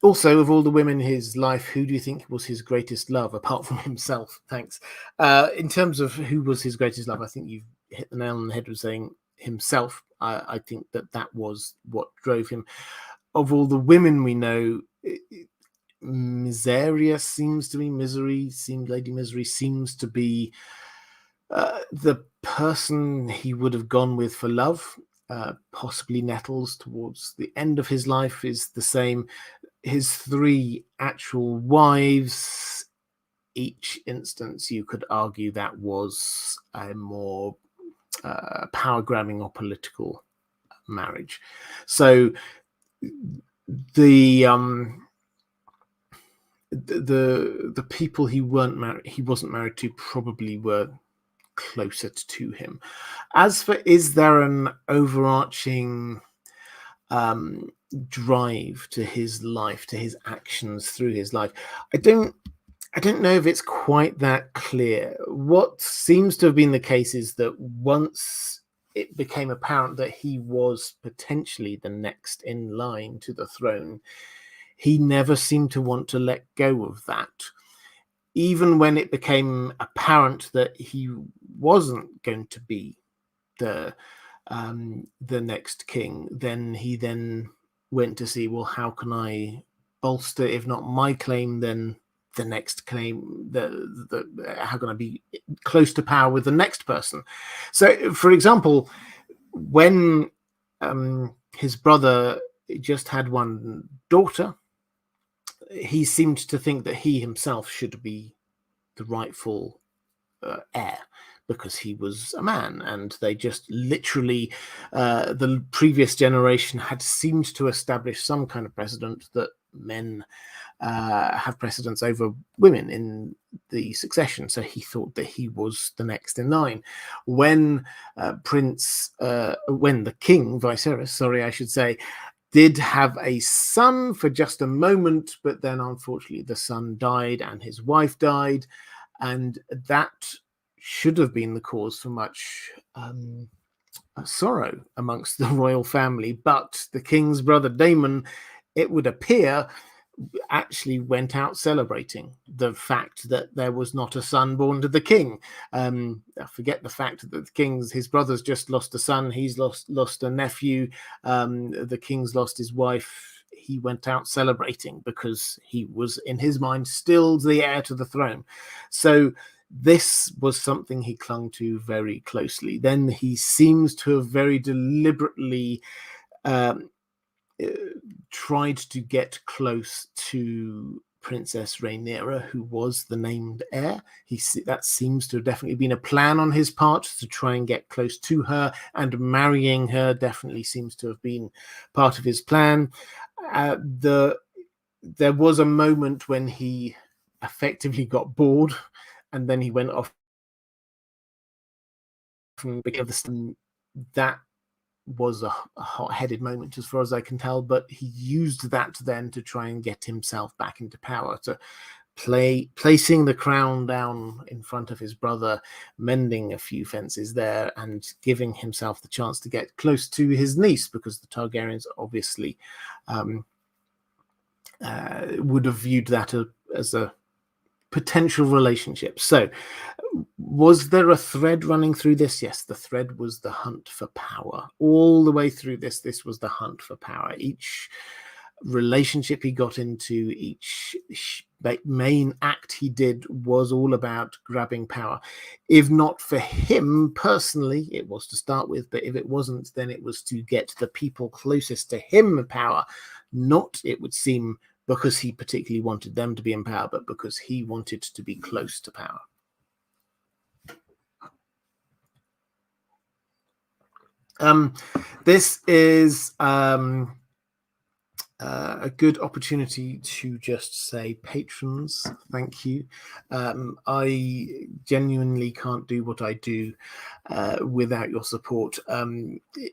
Speaker 1: Also, of all the women in his life, who do you think was his greatest love, apart from himself?" Thanks. In terms of who was his greatest love, I think you've hit the nail on the head with saying himself. I think that was what drove him. Of all the women we know, Lady Misery seems to be the person he would have gone with for love. Possibly Nettles towards the end of his life is the same. His 3 actual wives, each instance you could argue that was a more power grabbing or political marriage. So the people he wasn't married to probably were closer to him. As for, is there an overarching drive to his life, to his actions through his life? I don't know if it's quite that clear. What seems to have been the case is that once it became apparent that he was potentially the next in line to the throne, he never seemed to want to let go of that. Even when it became apparent that he wasn't going to be the next king, then he went to see, well, how can I bolster, if not my claim, then the next claim, how can I be close to power with the next person? So, for example, when his brother just had one daughter, he seemed to think that he himself should be the rightful heir, because he was a man, and they just literally, the previous generation had seemed to establish some kind of precedent that men have precedence over women in the succession. So he thought that he was the next in line. When when the king, Viserys, sorry, I should say, did have a son for just a moment, but then unfortunately the son died and his wife died, and that should have been the cause for much sorrow amongst the royal family. But the king's brother Damon, it would appear, actually went out celebrating the fact that there was not a son born to the king. I forget the fact that his brother's just lost a son, he's lost a nephew, the king's lost his wife. He went out celebrating because he was, in his mind, still the heir to the throne. So this was something he clung to very closely. Then he seems to have very deliberately tried to get close to Princess Rhaenyra, who was the named heir. That seems to have definitely been a plan on his part to try and get close to her, and marrying her definitely seems to have been part of his plan. There was a moment when he effectively got bored, and then he went off from that was a hot-headed moment as far as I can tell, but he used that then to try and get himself back into power, to placing the crown down in front of his brother, mending a few fences there, and giving himself the chance to get close to his niece, because the Targaryens obviously would have viewed that as a potential relationship. So was there a thread running through this? Yes, the thread was the hunt for power. All the way through this was the hunt for power. Each relationship he got into, each main act he did, was all about grabbing power. If not for him personally, it was to start with, but if it wasn't, then it was to get the people closest to him power. Not, it would seem, because he particularly wanted them to be in power, but because he wanted to be close to power. This is a good opportunity to just say patrons, thank you. I genuinely can't do what I do without your support.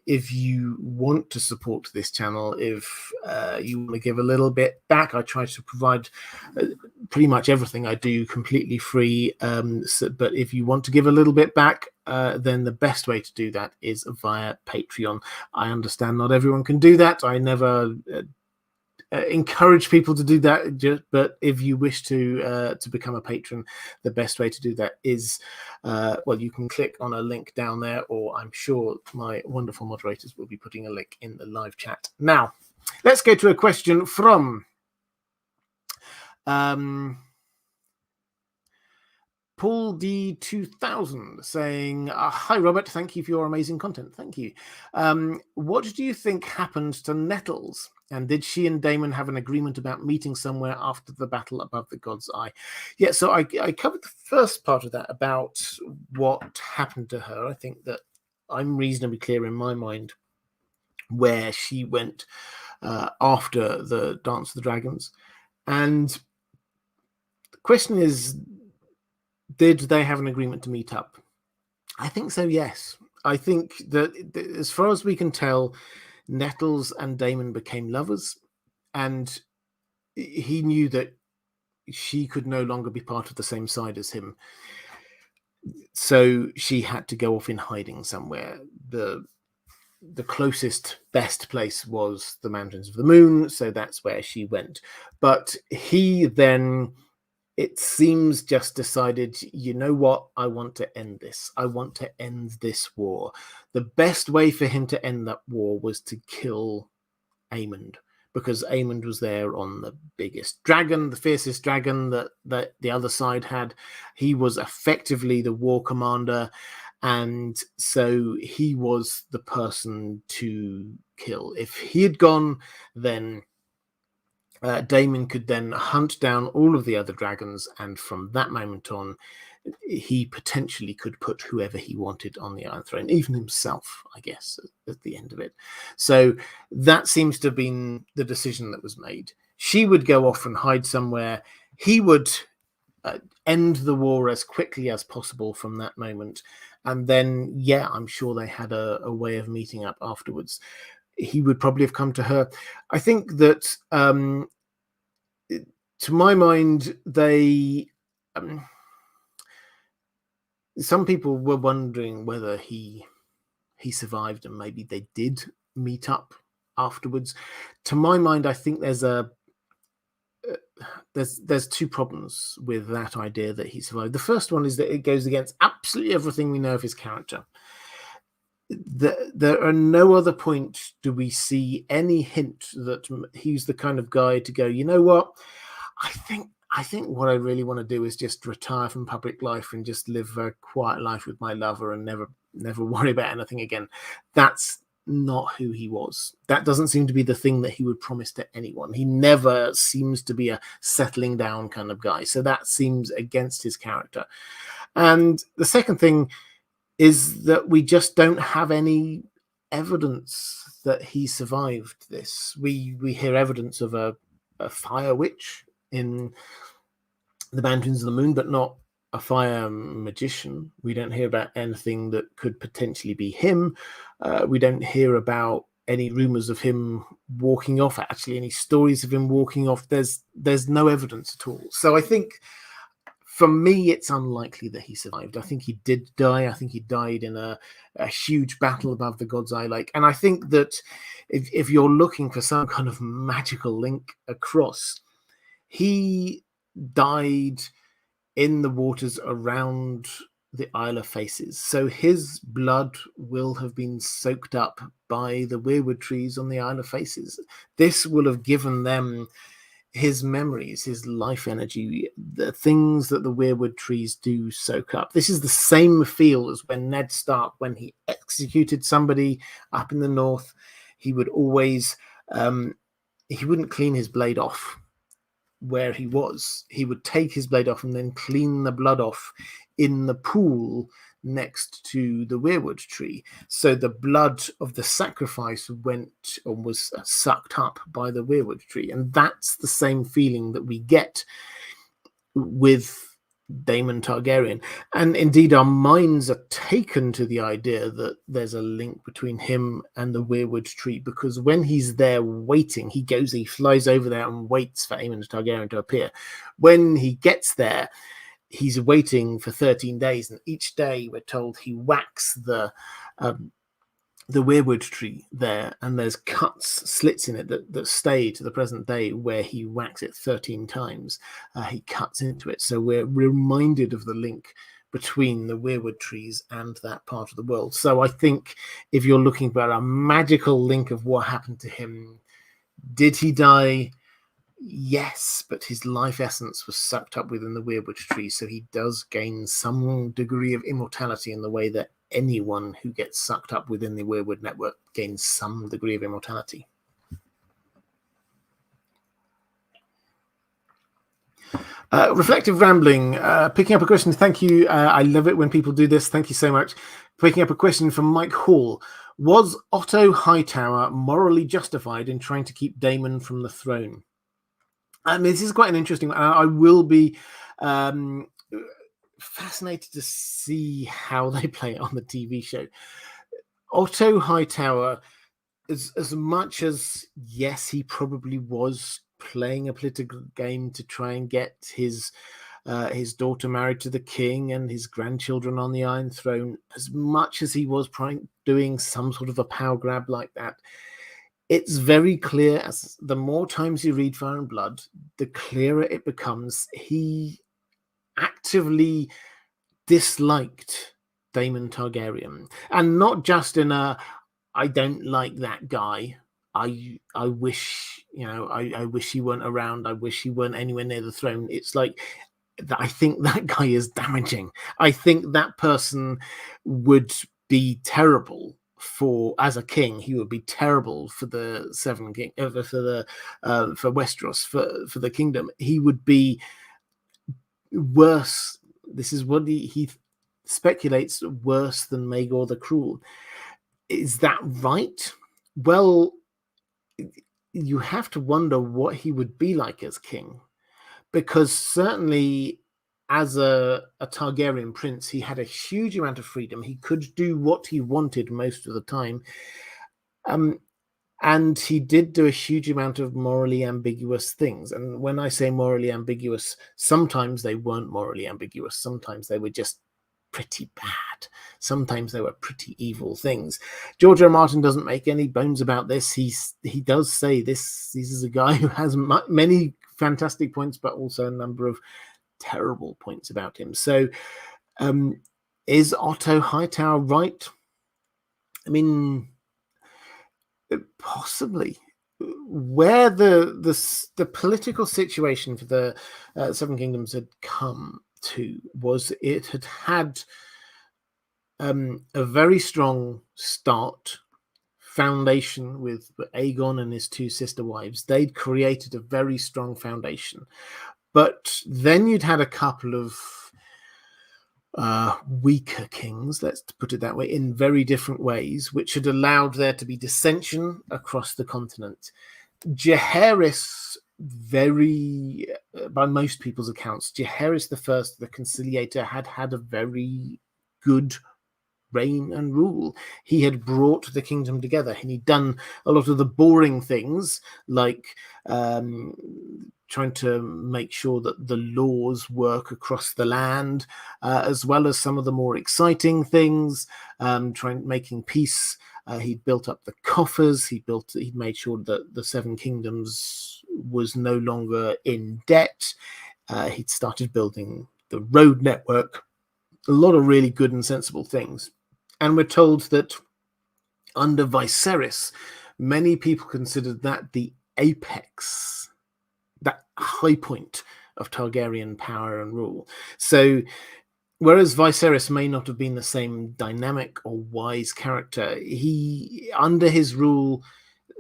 Speaker 1: If you want to support this channel, if you want to give a little bit back, I try to provide pretty much everything I do completely free. But if you want to give a little bit back, then the best way to do that is via Patreon. I understand not everyone can do that. I never encourage people to do that, but if you wish to become a patron, the best way to do that is well, you can click on a link down there, or I'm sure my wonderful moderators will be putting a link in the live chat. Now let's go to a question from Paul D2000 saying, hi Robert, thank you for your amazing content. Thank you. What do you think happened to Nettles? And did she and Damon have an agreement about meeting somewhere after the battle above the God's Eye? Yeah, so I covered the first part of that about what happened to her. I think that I'm reasonably clear in my mind where she went after the Dance of the Dragons. And the question is, did they have an agreement to meet up? I think so, yes. I think that as far as we can tell, Nettles and Damon became lovers, and he knew that she could no longer be part of the same side as him. So she had to go off in hiding somewhere. The closest, best place was the Mountains of the Moon, so that's where she went. But he then, it seems, just decided, you know what, I want to end this. I want to end this war. The best way for him to end that war was to kill Aemond, because Aemond was there on the biggest dragon, the fiercest dragon that the other side had. He was effectively the war commander, and so he was the person to kill. If he had gone, then Damon could then hunt down all of the other dragons, and from that moment on, he potentially could put whoever he wanted on the Iron Throne, even himself, I guess, at the end of it. So that seems to have been the decision that was made. She would go off and hide somewhere. He would end the war as quickly as possible from that moment. And then, yeah, I'm sure they had a way of meeting up afterwards. He would probably have come to her. I think that, to my mind, they... some people were wondering whether he survived and maybe they did meet up afterwards. To my mind, I think there's two problems with that idea that he survived. The first one is that it goes against absolutely everything we know of his character. There are no other point do we see any hint that he's the kind of guy to go, you know what, I think what I really want to do is just retire from public life and just live a quiet life with my lover and never worry about anything again. That's not who he was. That doesn't seem to be the thing that he would promise to anyone. He never seems to be a settling down kind of guy. So that seems against his character. And the second thing is that we just don't have any evidence that he survived this. We hear evidence of a fire witch in the Mountains of the Moon, but not a fire magician. We don't hear about anything that could potentially be him. We don't hear about any rumors of him walking off, actually any stories of him walking off. There's no evidence at all. So I think, for me, it's unlikely that he survived. I think he did die. I think he died in a huge battle above the God's Eye Lake. And I think that if you're looking for some kind of magical link across, he died in the waters around the Isle of Faces. So his blood will have been soaked up by the weirwood trees on the Isle of Faces. This will have given them his memories, his life energy, the things that the weirwood trees do soak up. This is the same feel as when Ned Stark, when he executed somebody up in the north, he would always, he wouldn't clean his blade off where he was. He would take his blade off and then clean the blood off in the pool next to the weirwood tree. So the blood of the sacrifice went or was sucked up by the weirwood tree. And that's the same feeling that we get with Daemon Targaryen. And indeed, our minds are taken to the idea that there's a link between him and the weirwood tree, because when he's there waiting, he flies over there and waits for Aemon Targaryen to appear. When he gets there, he's waiting for 13 days, and each day we're told he whacks the weirwood tree there, and there's slits in it that stay to the present day where he whacks it 13 times. He cuts into it, so we're reminded of the link between the weirwood trees and that part of the world. So I think if you're looking for a magical link of what happened to him, did he die? Yes, but his life essence was sucked up within the weirwood tree, so he does gain some degree of immortality in the way that anyone who gets sucked up within the weirwood network gains some degree of immortality. Reflective rambling, picking up a question. Thank you. I love it when people do this. Thank you so much. Picking up a question from Mike Hall. Was Otto Hightower morally justified in trying to keep Daemon from the throne? This is quite an interesting one. I will be fascinated to see how they play it on the TV show. Otto Hightower, as much as, yes, he probably was playing a political game to try and get his daughter married to the king and his grandchildren on the Iron Throne, as much as he was doing some sort of a power grab like that, it's very clear, as the more times you read Fire and Blood, the clearer it becomes. He actively disliked Daemon Targaryen, and not just in a "I don't like that guy. I wish I wish he weren't around. I wish he weren't anywhere near the throne." It's like, I think that guy is damaging. I think that person would be terrible as a king. He would be terrible for the Seven King for Westeros, for the kingdom. He would be worse. This is what he speculates, worse than Maegor the Cruel. Is that right? Well, you have to wonder what he would be like as king, because certainly as a Targaryen prince, he had a huge amount of freedom. He could do what he wanted most of the time. And he did do a huge amount of morally ambiguous things. And when I say morally ambiguous, sometimes they weren't morally ambiguous. Sometimes they were just pretty bad. Sometimes they were pretty evil things. George R. R. Martin doesn't make any bones about this. He does say this is a guy who has many fantastic points, but also a number of terrible points about him. So is Otto Hightower right? I mean, possibly. Where the political situation for the Seven Kingdoms had come to was it had a very strong foundation with Aegon and his two sister wives. They'd created a very strong foundation. But then you'd had a couple of weaker kings, let's put it that way, in very different ways, which had allowed there to be dissension across the continent. Jaehaerys, by most people's accounts, Jaehaerys I, the Conciliator, had a very good reign and rule. He had brought the kingdom together, and he'd done a lot of the boring things, like trying to make sure that the laws work across the land, as well as some of the more exciting things, making peace. He'd built up the coffers. He'd made sure that the Seven Kingdoms was no longer in debt. He'd started building the road network. A lot of really good and sensible things. And we're told that under Viserys, many people considered that the apex, that high point of Targaryen power and rule. So whereas Viserys may not have been the same dynamic or wise character, under his rule,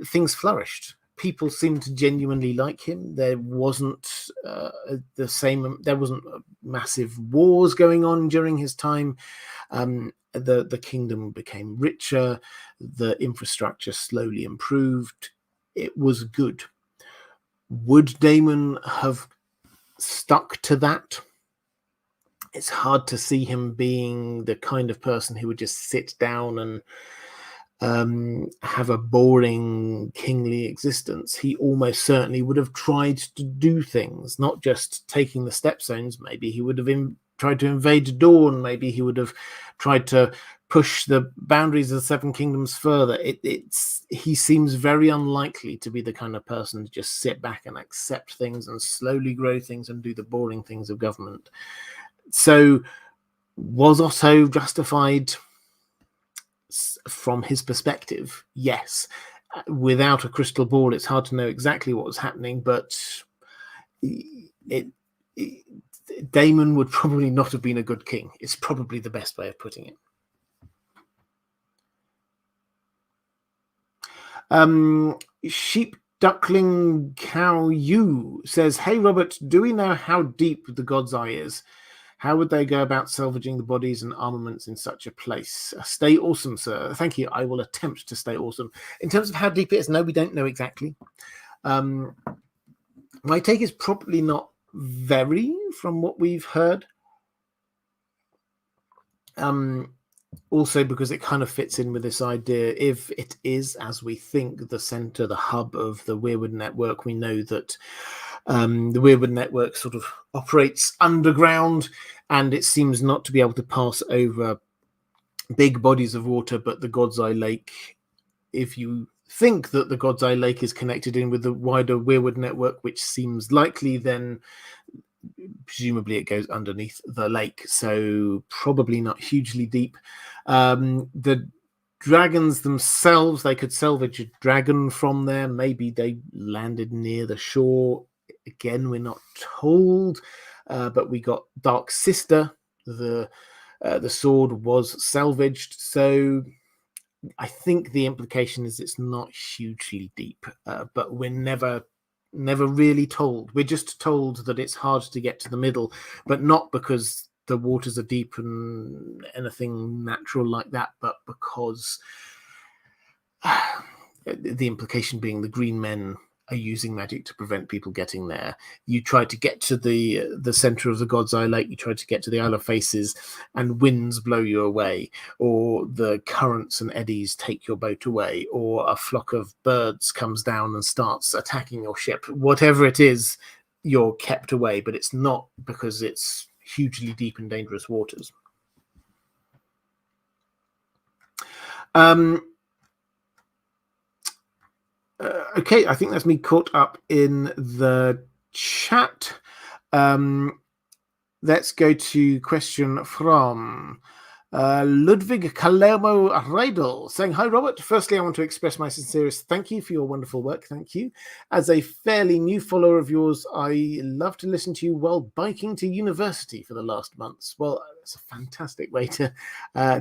Speaker 1: things flourished. people seemed to genuinely like him. There wasn't there wasn't massive wars going on during his time. The kingdom became richer. The infrastructure slowly improved. It was good. Would Damon have stuck to that? It's hard to see him being the kind of person who would just sit down and have a boring kingly existence. He almost certainly would have tried to do things, not just taking the stepstones. Maybe he would have tried to invade Dawn. Maybe he would have tried to push the boundaries of the Seven Kingdoms further. He seems very unlikely to be the kind of person to just sit back and accept things and slowly grow things and do the boring things of government. So was Otto justified? From his perspective, yes. Without a crystal ball, it's hard to know exactly what was happening, but Daemon would probably not have been a good king. It's probably the best way of putting it. Sheep Duckling Cow You says, "Hey Robert, do we know how deep the God's Eye is? How would they go about salvaging the bodies and armaments in such a place? Stay awesome, sir." Thank you. I will attempt to stay awesome. In terms of how deep it is, no, we don't know exactly. My take is probably not very from what we've heard. Also because it kind of fits in with this idea. If it is, as we think, the center, the hub of the Weirwood network, we know that the Weirwood network sort of operates underground, and it seems not to be able to pass over big bodies of water. But the God's Eye Lake, if you think that the God's Eye Lake is connected in with the wider Weirwood network, which seems likely, then presumably it goes underneath the lake, so probably not hugely deep. The dragons themselves, they could salvage a dragon from there. Maybe they landed near the shore. Again, we're not told, but we got Dark Sister. The sword was salvaged, so I think the implication is it's not hugely deep, but we're never really told. We're just told that it's hard to get to the middle, but not because the waters are deep and anything natural like that, but because the implication being the green men are using magic to prevent people getting there. You try to get to the center of the God's Eye Lake, you try to get to the Isle of Faces, and winds blow you away, or the currents and eddies take your boat away, or a flock of birds comes down and starts attacking your ship. Whatever it is, you're kept away, but it's not because it's hugely deep and dangerous waters. Okay, I think that's me caught up in the chat. Let's go to question from Ludwig Palermo Reidel, saying, "Hi Robert, firstly I want to express my sincerest thank you for your wonderful work. Thank you. As a fairly new follower of yours, I love to listen to you while biking to university for the last months." Well, it's a fantastic way to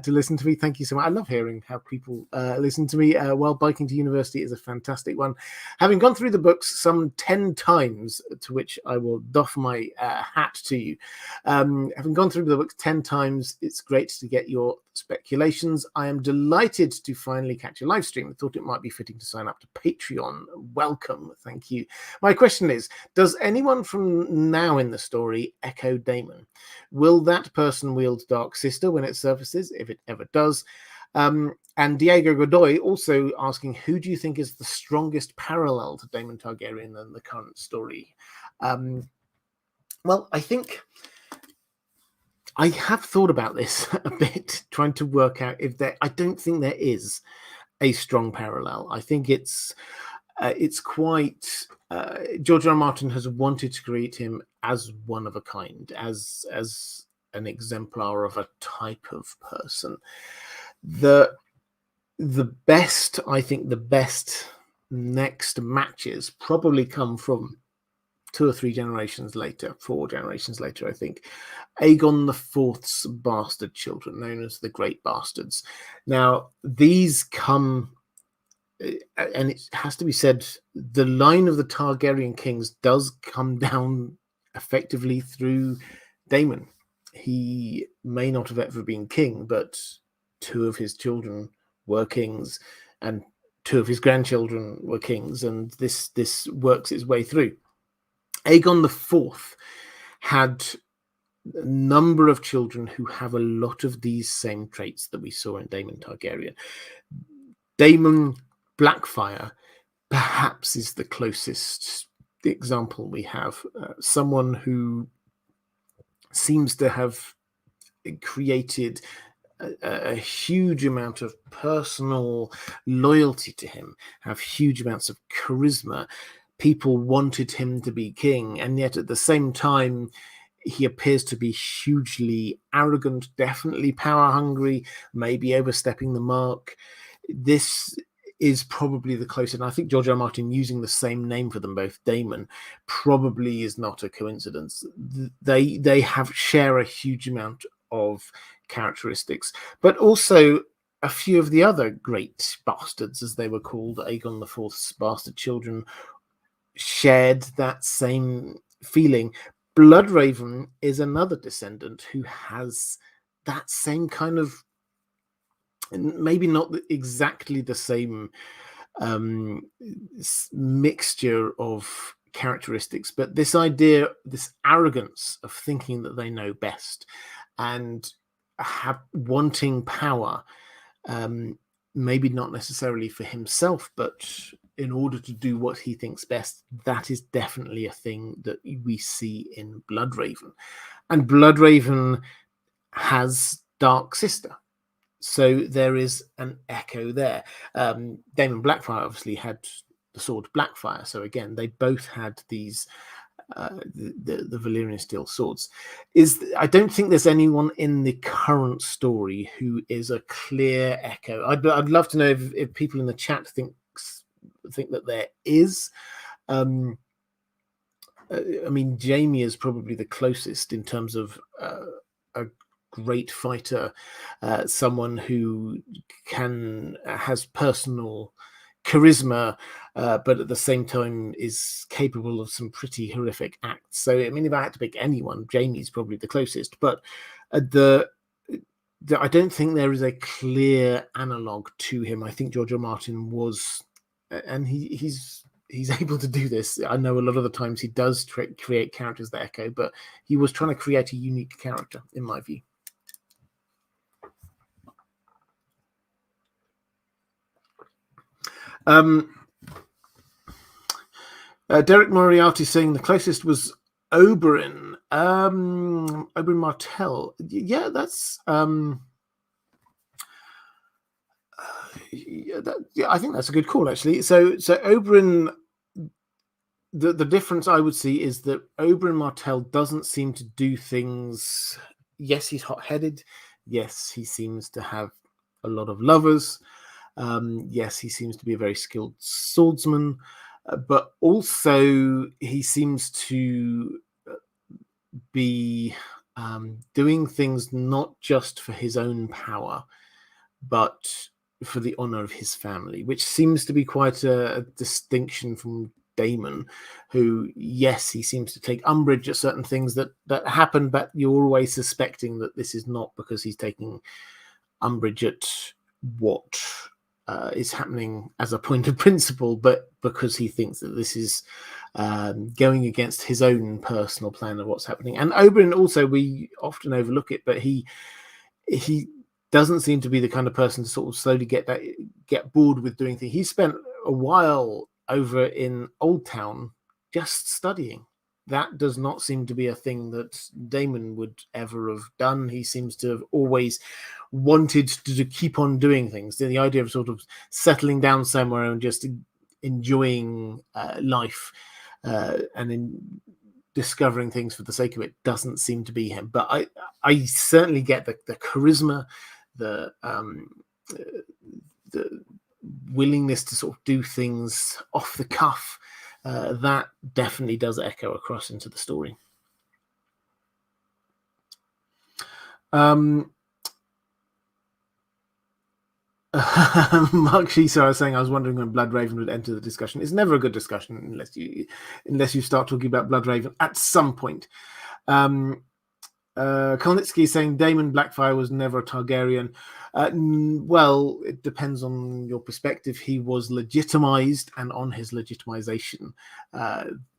Speaker 1: listen to me. Thank you so much. I love hearing how people listen to me while biking to university. Is a fantastic one. Having gone through the books some 10 times, to which I will doff my hat to you. Having gone through the books 10 times, it's great to get your speculations. I am delighted to finally catch a live stream. I thought it might be fitting to sign up to Patreon. Welcome. Thank you. My question is, does anyone from now in the story echo Damon? Will that person wield Dark Sister when it surfaces, if it ever does? And Diego Godoy also asking, who do you think is the strongest parallel to Daemon Targaryen in the current story? Well, I think I have thought about this a bit, trying to work out if there. I don't think there is a strong parallel. I think it's quite. George R. R. Martin has wanted to create him as one of a kind, as an exemplar of a type of person. The best next matches probably come from 2 or 3 generations later, 4 generations later, I think. Aegon IV's bastard children, known as the Great Bastards. Now, these come and it has to be said, the line of the Targaryen kings does come down effectively through Daemon. He may not have ever been king, but two of his children were kings, and two of his grandchildren were kings, and this works its way through. Aegon IV had a number of children who have a lot of these same traits that we saw in Daemon Targaryen. Daemon Blackfire perhaps is the closest example we have. Someone who seems to have created a huge amount of personal loyalty to him, have huge amounts of charisma. People wanted him to be king, and yet at the same time, he appears to be hugely arrogant, definitely power hungry, maybe overstepping the mark. This is probably the closest, and I think George R. R. Martin using the same name for them both, Damon, probably is not a coincidence. They share a huge amount of characteristics, but also a few of the other great bastards, as they were called, Aegon IV's bastard children, shared that same feeling. Bloodraven is another descendant who has that same kind of, maybe not exactly the same mixture of characteristics, but this idea, this arrogance of thinking that they know best and wanting power, maybe not necessarily for himself, but in order to do what he thinks best. That is definitely a thing that we see in Bloodraven. And Bloodraven has Dark Sister, so there is an echo there. Daemon Blackfire obviously had the sword Blackfire, so again, they both had these the Valyrian steel swords. I don't think there's anyone in the current story who is a clear echo. I'd love to know if people in the chat think that there is. I mean, Jaime is probably the closest in terms of a great fighter, someone who has personal charisma, but at the same time is capable of some pretty horrific acts. So, I mean, if I had to pick anyone, Jaime's probably the closest. But I don't think there is a clear analog to him. I think George R. R. Martin was, and he's able to do this. I know a lot of the times he does create characters that echo, but he was trying to create a unique character, in my view. Derek Moriarty saying the closest was Oberyn. Oberyn Martell. Yeah, that's I think that's a good call, actually. So Oberyn, the difference I would see is that Oberyn Martell doesn't seem to do things. Yes, he's hot-headed. Yes, he seems to have a lot of lovers. Yes, he seems to be a very skilled swordsman, but also he seems to be doing things not just for his own power, but for the honor of his family, which seems to be quite a distinction from Damon, who, yes, he seems to take umbrage at certain things that happen, but you're always suspecting that this is not because he's taking umbrage at what is happening as a point of principle, but because he thinks that this is going against his own personal plan of what's happening. And Oberyn also, we often overlook it, but he doesn't seem to be the kind of person to sort of slowly get bored with doing things. He spent a while over in Old Town just studying. That does not seem to be a thing that Damon would ever have done. He seems to have always wanted to keep on doing things. The idea of sort of settling down somewhere and just enjoying life and in discovering things for the sake of it doesn't seem to be him. But I certainly get the charisma, the willingness to sort of do things off the cuff. That definitely does echo across into the story. Mark Shisa was saying, I was wondering when Bloodraven would enter the discussion. It's never a good discussion unless you start talking about Bloodraven at some point. Kolnitsky is saying Daemon Blackfire was never a Targaryen. Well, it depends on your perspective. He was legitimized, and on his legitimization,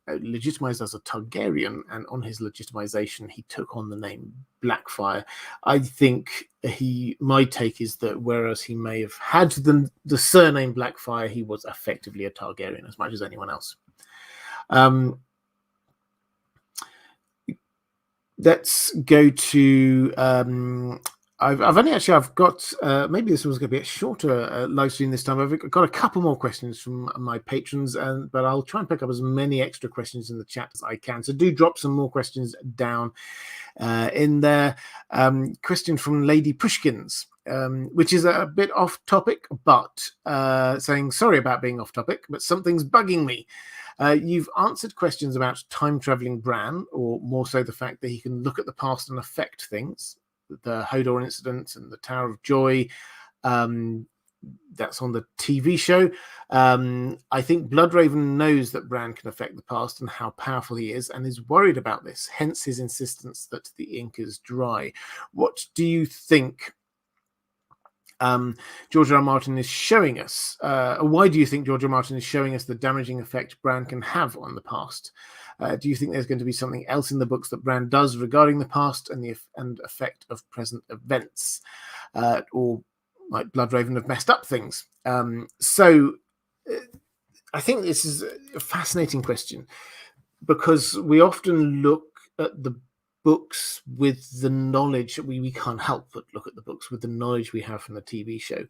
Speaker 1: legitimized as a Targaryen, and on his legitimization, he took on the name Blackfire. I think my take is that whereas he may have had the surname Blackfire, he was effectively a Targaryen as much as anyone else. Let's go to I've got maybe this was going to be a shorter live stream this time. I've got a couple more questions from my patrons, but I'll try and pick up as many extra questions in the chat as I can. So do drop some more questions down in there. Question from Lady Pushkins, which is a bit off topic, but saying sorry about being off topic, but something's bugging me. You've answered questions about time-traveling Bran, or more so the fact that he can look at the past and affect things. The Hodor incident and the Tower of Joy, that's on the TV show. I think Bloodraven knows that Bran can affect the past and how powerful he is, and is worried about this, hence his insistence that the ink is dry. What do you think George R. R. Martin is showing us? Why do you think George R. R. Martin is showing us the damaging effect Bran can have on the past? Do you think there's going to be something else in the books that Bran does regarding the past and the effect of present events? Or might Bloodraven have messed up things? So I think this is a fascinating question, because we often look at the books with the knowledge, we can't help but look at the books with the knowledge we have from the TV show.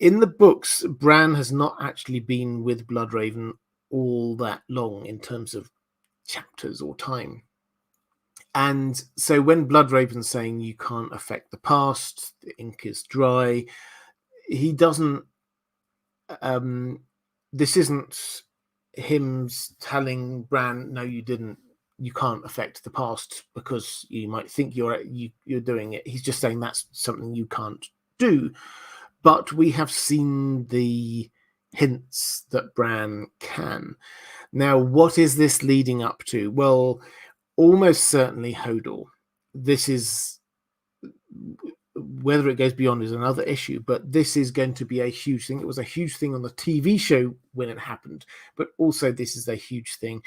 Speaker 1: In the books, Bran has not actually been with Bloodraven all that long in terms of chapters or time. And so when Bloodraven's saying you can't affect the past, the ink is dry, he doesn't this isn't him telling Bran, no, you didn't, you can't affect the past because you might think you're doing it. He's just saying that's something you can't do. But we have seen the hints that Bran can. Now, what is this leading up to? Well, almost certainly Hodor. This is, whether it goes beyond is another issue, but this is going to be a huge thing. It was a huge thing on the TV show when it happened, but also this is a huge thing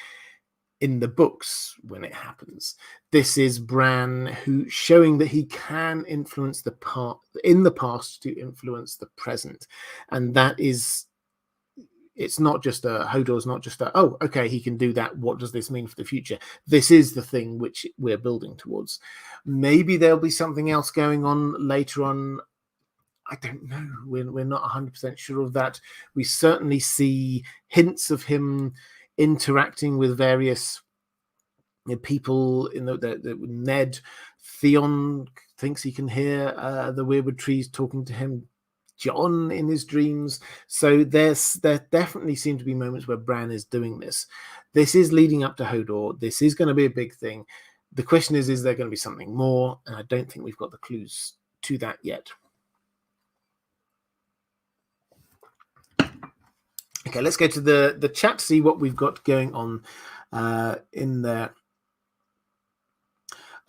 Speaker 1: in the books when it happens. This is Bran who showing that he can influence the past to influence the present, and that is, it's not just Hodor's not just oh, okay, he can do that. What does this mean for the future? This is the thing which we're building towards. Maybe there'll be something else going on later on. I don't know. We're not 100% sure of that. We certainly see hints of him interacting with various people in the Ned. Theon thinks he can hear the weirwood trees talking to him. Jon in his dreams. So there definitely seem to be moments where Bran is doing this. This is leading up to Hodor. This is going to be a big thing. The question is there going to be something more? And I don't think we've got the clues to that yet. Okay, let's go to the chat to see what we've got going on in there.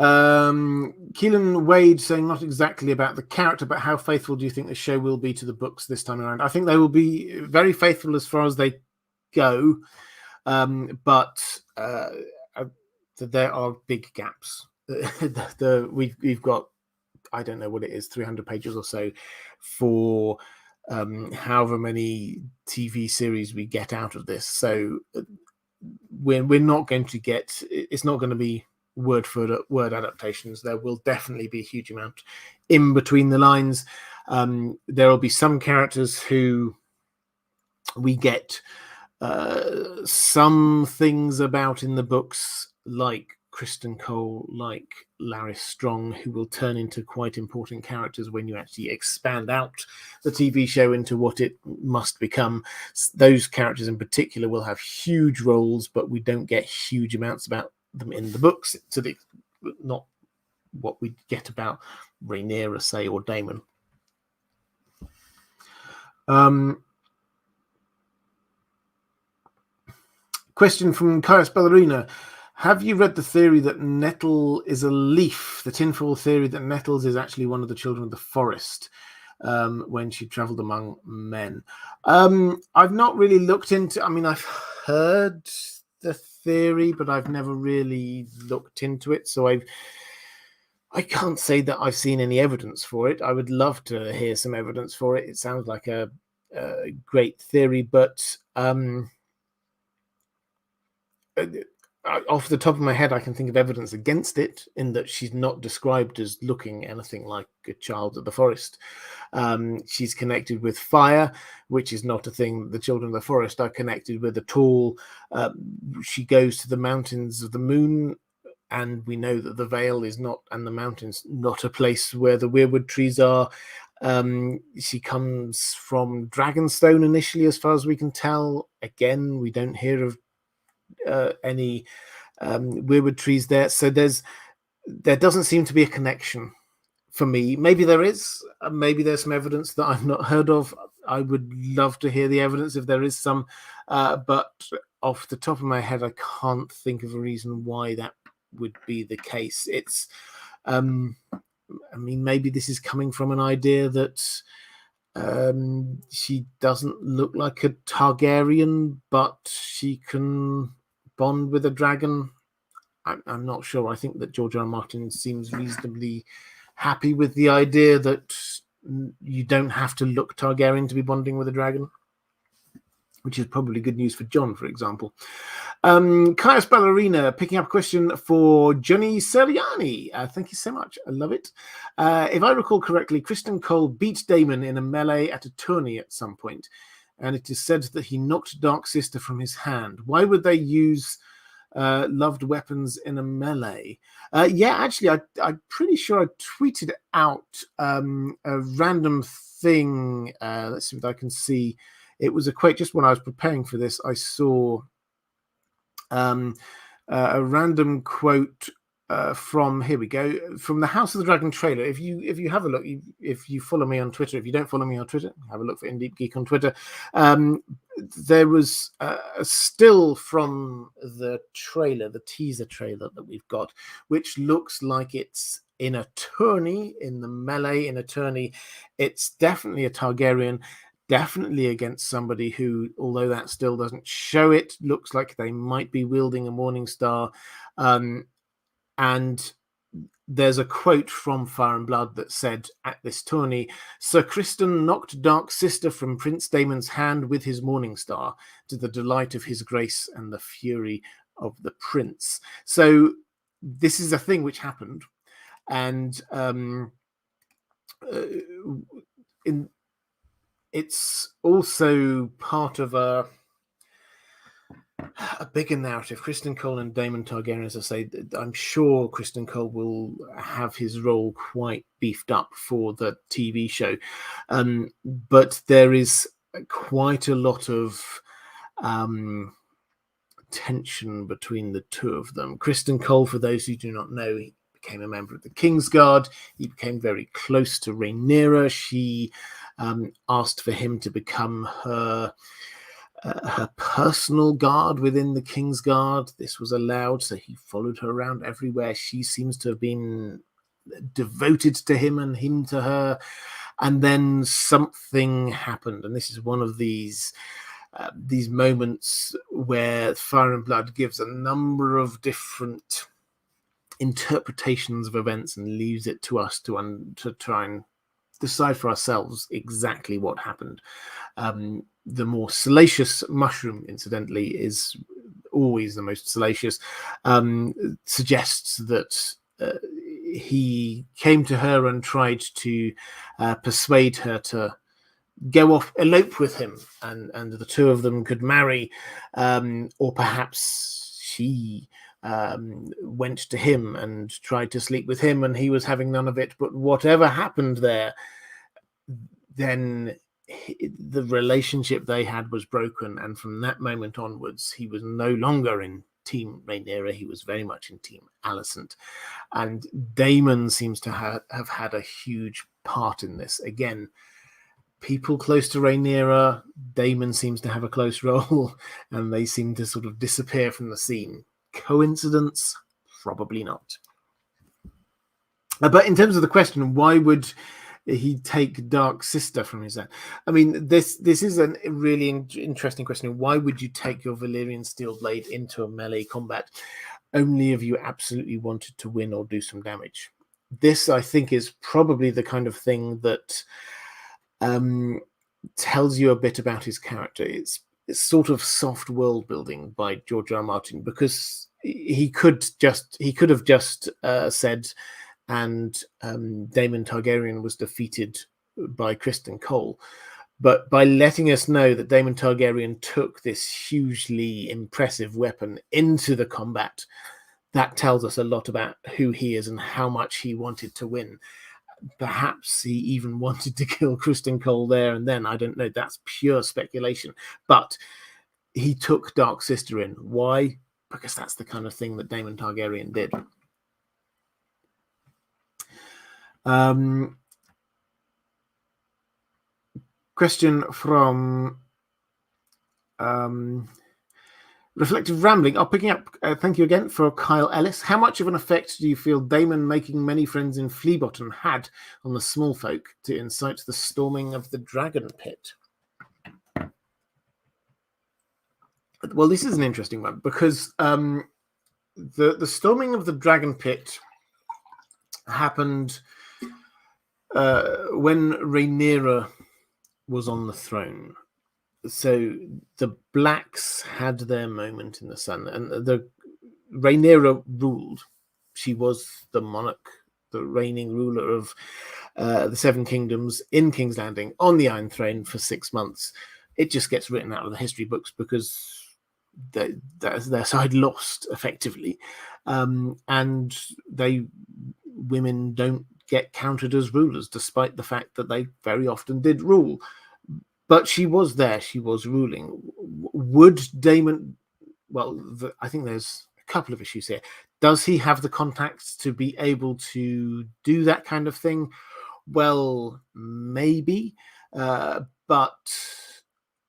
Speaker 1: Keelan Wade saying not exactly about the character, but how faithful do you think the show will be to the books this time around? I think they will be very faithful as far as they go, but there are big gaps. We've got, I don't know what it is, 300 pages or so for however many TV series we get out of this. So we're not going to get, it's not going to be word for word adaptations. There will definitely be a huge amount in between the lines. There will be some characters who we get some things about in the books, like Kristen Cole, like Larys Strong, who will turn into quite important characters when you actually expand out the TV show into what it must become. Those characters in particular will have huge roles, but we don't get huge amounts about them in the books, not what we get about Rhaenyra, say, or Damon. Question from Caius Ballerina. Have you read the theory that Nettle is a leaf? The tinfoil theory that Nettles is actually one of the children of the forest when she travelled among men. I've not really looked into. I mean, I've heard the theory, but I've never really looked into it. So I can't say that I've seen any evidence for it. I would love to hear some evidence for it. It sounds like a great theory, but off the top of my head, I can think of evidence against it in that she's not described as looking anything like a child of the forest. She's connected with fire, which is not a thing the children of the forest are connected with at all. She goes to the mountains of the moon, and we know that the Vale is not, and the mountains, not a place where the weirwood trees are. She comes from Dragonstone initially, as far as we can tell. Again, we don't hear of any weirwood trees there, so there doesn't seem to be a connection for me. Maybe there is, maybe there's some evidence that I've not heard of. I would love to hear the evidence if there is some, but off the top of my head, I can't think of a reason why that would be the case. It's I mean, maybe this is coming from an idea that she doesn't look like a Targaryen, but she can bond with a dragon. I'm not sure. I think that George R. R. Martin seems reasonably happy with the idea that you don't have to look Targaryen to be bonding with a dragon, which is probably good news for John, for example. Caius Ballerina picking up a question for Johnny Seriani. Thank you so much. I love it. If I recall correctly, Kristen Cole beat Damon in a melee at a tourney at some point, and it is said that he knocked Dark Sister from his hand. Why would they use loved weapons in a melee? Yeah, actually, I'm pretty sure I tweeted out a random thing. Let's see what I can see. It was a quote just when I was preparing for this. I saw a random quote from, here we go, from the House of the Dragon trailer. If you have a look, if you follow me on Twitter, if you don't follow me on Twitter, have a look for Deep Geek on Twitter. There was a still from the trailer, the teaser trailer that we've got, which looks like it's in a tourney, in the melee, in a tourney. It's definitely a Targaryen, definitely against somebody who, although that still doesn't show it, looks like they might be wielding a Morning Star. And there's a quote from Fire and Blood that said, at this tourney, Sir Criston knocked Dark Sister from Prince Daemon's hand with his Morning Star, to the delight of his grace and the fury of the prince. So this is a thing which happened. And it's also part of a bigger narrative. Kristen Cole and Daemon Targaryen, as I say, I'm sure Kristen Cole will have his role quite beefed up for the TV show. But there is quite a lot of tension between the two of them. Kristen Cole, for those who do not know, he became a member of the Kingsguard. He became very close to Rhaenyra. She asked for him to become her personal guard within the Kingsguard. This was allowed, so he followed her around everywhere. She seems to have been devoted to him and him to her. And then something happened, and this is one of these moments where Fire and Blood gives a number of different interpretations of events and leaves it to us to try and decide for ourselves exactly what happened. The more salacious mushroom, incidentally, is always the most salacious, suggests that he came to her and tried to persuade her to go off, elope with him, and the two of them could marry, or perhaps she went to him and tried to sleep with him and he was having none of it. But whatever happened there, then the relationship they had was broken, and from that moment onwards he was no longer in Team Rhaenyra. He was very much in Team Alicent, and Damon seems to have had a huge part in this. Again, people close to Rhaenyra. Damon seems to have a close role, and they seem to sort of disappear from the scene. Coincidence? Probably not. But in terms of the question, why would he take Dark Sister from his hand? I mean, this is a really interesting question. Why would you take your Valyrian steel blade into a melee combat only if you absolutely wanted to win or do some damage? This, I think, is probably the kind of thing that tells you a bit about his character. It's sort of soft world building by George R. R. Martin, because he could have just said, and Daemon Targaryen was defeated by Criston Cole. But by letting us know that Daemon Targaryen took this hugely impressive weapon into the combat, that tells us a lot about who he is and how much he wanted to win. Perhaps he even wanted to kill Criston Cole there and then. I don't know. That's pure speculation. But he took Dark Sister in. Why? Because that's the kind of thing that Daemon Targaryen did. Question from Reflective Rambling. Picking up, thank you again for Kyle Ellis. How much of an effect do you feel Damon making many friends in Fleabottom had on the Smallfolk to incite the storming of the Dragon Pit? Well, this is an interesting one, because the storming of the Dragon Pit happened when Rhaenyra was on the throne. So the Blacks had their moment in the sun, and the Rhaenyra ruled. She was the monarch, the reigning ruler of the Seven Kingdoms in King's Landing on the Iron Throne for 6 months. It just gets written out of the history books because their side lost effectively, and women don't get counted as rulers, despite the fact that they very often did rule. But she was there, she was ruling. Would Damon, I think there's a couple of issues here. Does he have the contacts to be able to do that kind of thing? Well, maybe, but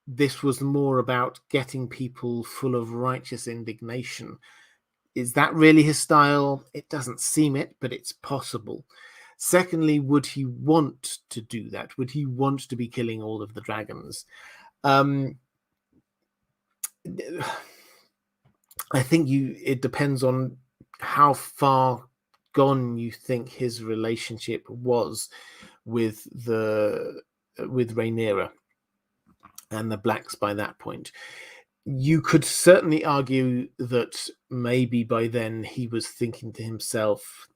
Speaker 1: this was more about getting people full of righteous indignation. Is that really his style? It doesn't seem it, but it's possible. Secondly, would he want to do that? Would he want to be killing all of the dragons? I think it depends on how far gone you think his relationship was with Rhaenyra and the Blacks by that point. You could certainly argue that maybe by then he was thinking to himself,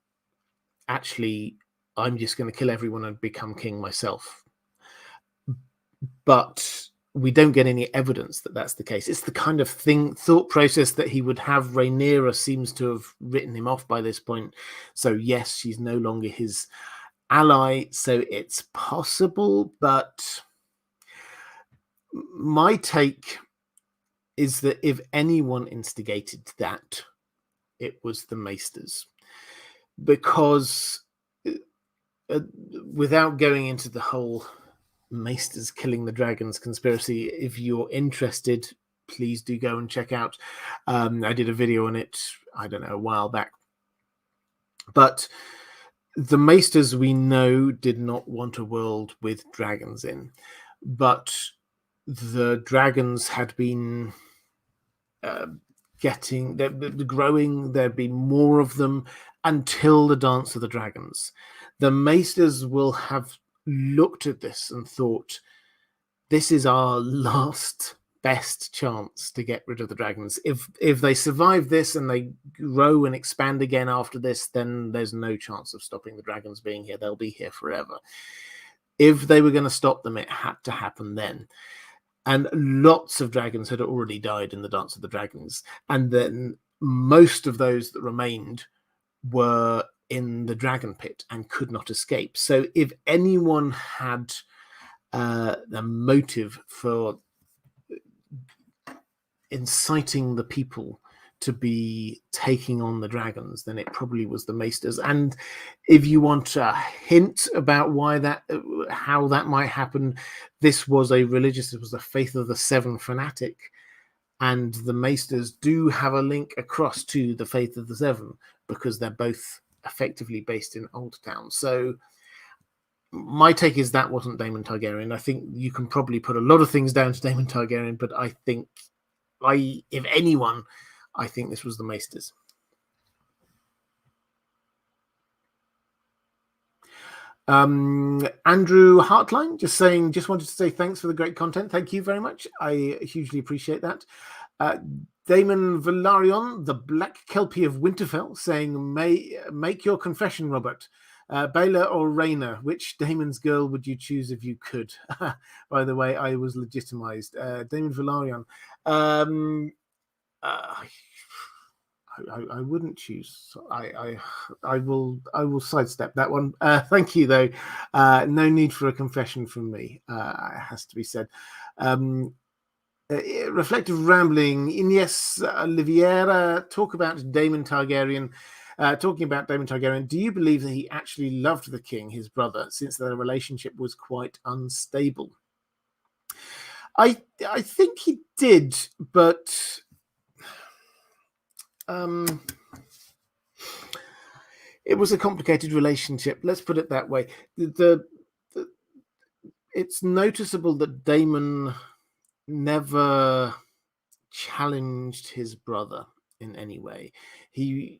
Speaker 1: actually, I'm just going to kill everyone and become king myself. But we don't get any evidence that that's the case. It's the kind of thought process that he would have. Rhaenyra seems to have written him off by this point. So yes, she's no longer his ally. So it's possible, but my take is that if anyone instigated that, it was the Maesters. Because without going into the whole Maesters killing the dragons conspiracy, if you're interested, please do go and check out. I did a video on it, I don't know, a while back. But the Maesters, we know, did not want a world with dragons in. But the dragons had been growing. There'd be more of them until the Dance of the Dragons. The Maesters will have looked at this and thought, this is our last best chance to get rid of the dragons. If they survive this and they grow and expand again after this, then there's no chance of stopping the dragons being here. They'll be here forever. If they were going to stop them, it had to happen then. And lots of dragons had already died in the Dance of the Dragons. And then most of those that remained were in the dragon pit and could not escape. So if anyone had the motive for inciting the people to be taking on the dragons, then it probably was the Maesters. And if you want a hint about how that might happen, it was the Faith of the Seven fanatic, and the Maesters do have a link across to the Faith of the Seven because they're both effectively based in Old Town. So my take is that wasn't Daemon Targaryen. I think you can probably put a lot of things down to Daemon Targaryen, but I think if anyone, I think this was the Maesters. Andrew Hartline just wanted to say thanks for the great content. Thank you very much. I hugely appreciate that. Damon Valarion, the Black Kelpie of Winterfell, saying, make your confession, Robert. Baela or Rhaena, which Damon's girl would you choose if you could? By the way, I was legitimized. Damon Valarion. I wouldn't choose. I will sidestep that one. Thank you though. No need for a confession from me. It has to be said. Reflective rambling. Ines Oliveira talking about Daemon Targaryen. Do you believe that he actually loved the king, his brother, since their relationship was quite unstable? I think he did, but it was a complicated relationship. Let's put it that way. It's noticeable that Damon never challenged his brother in any way. He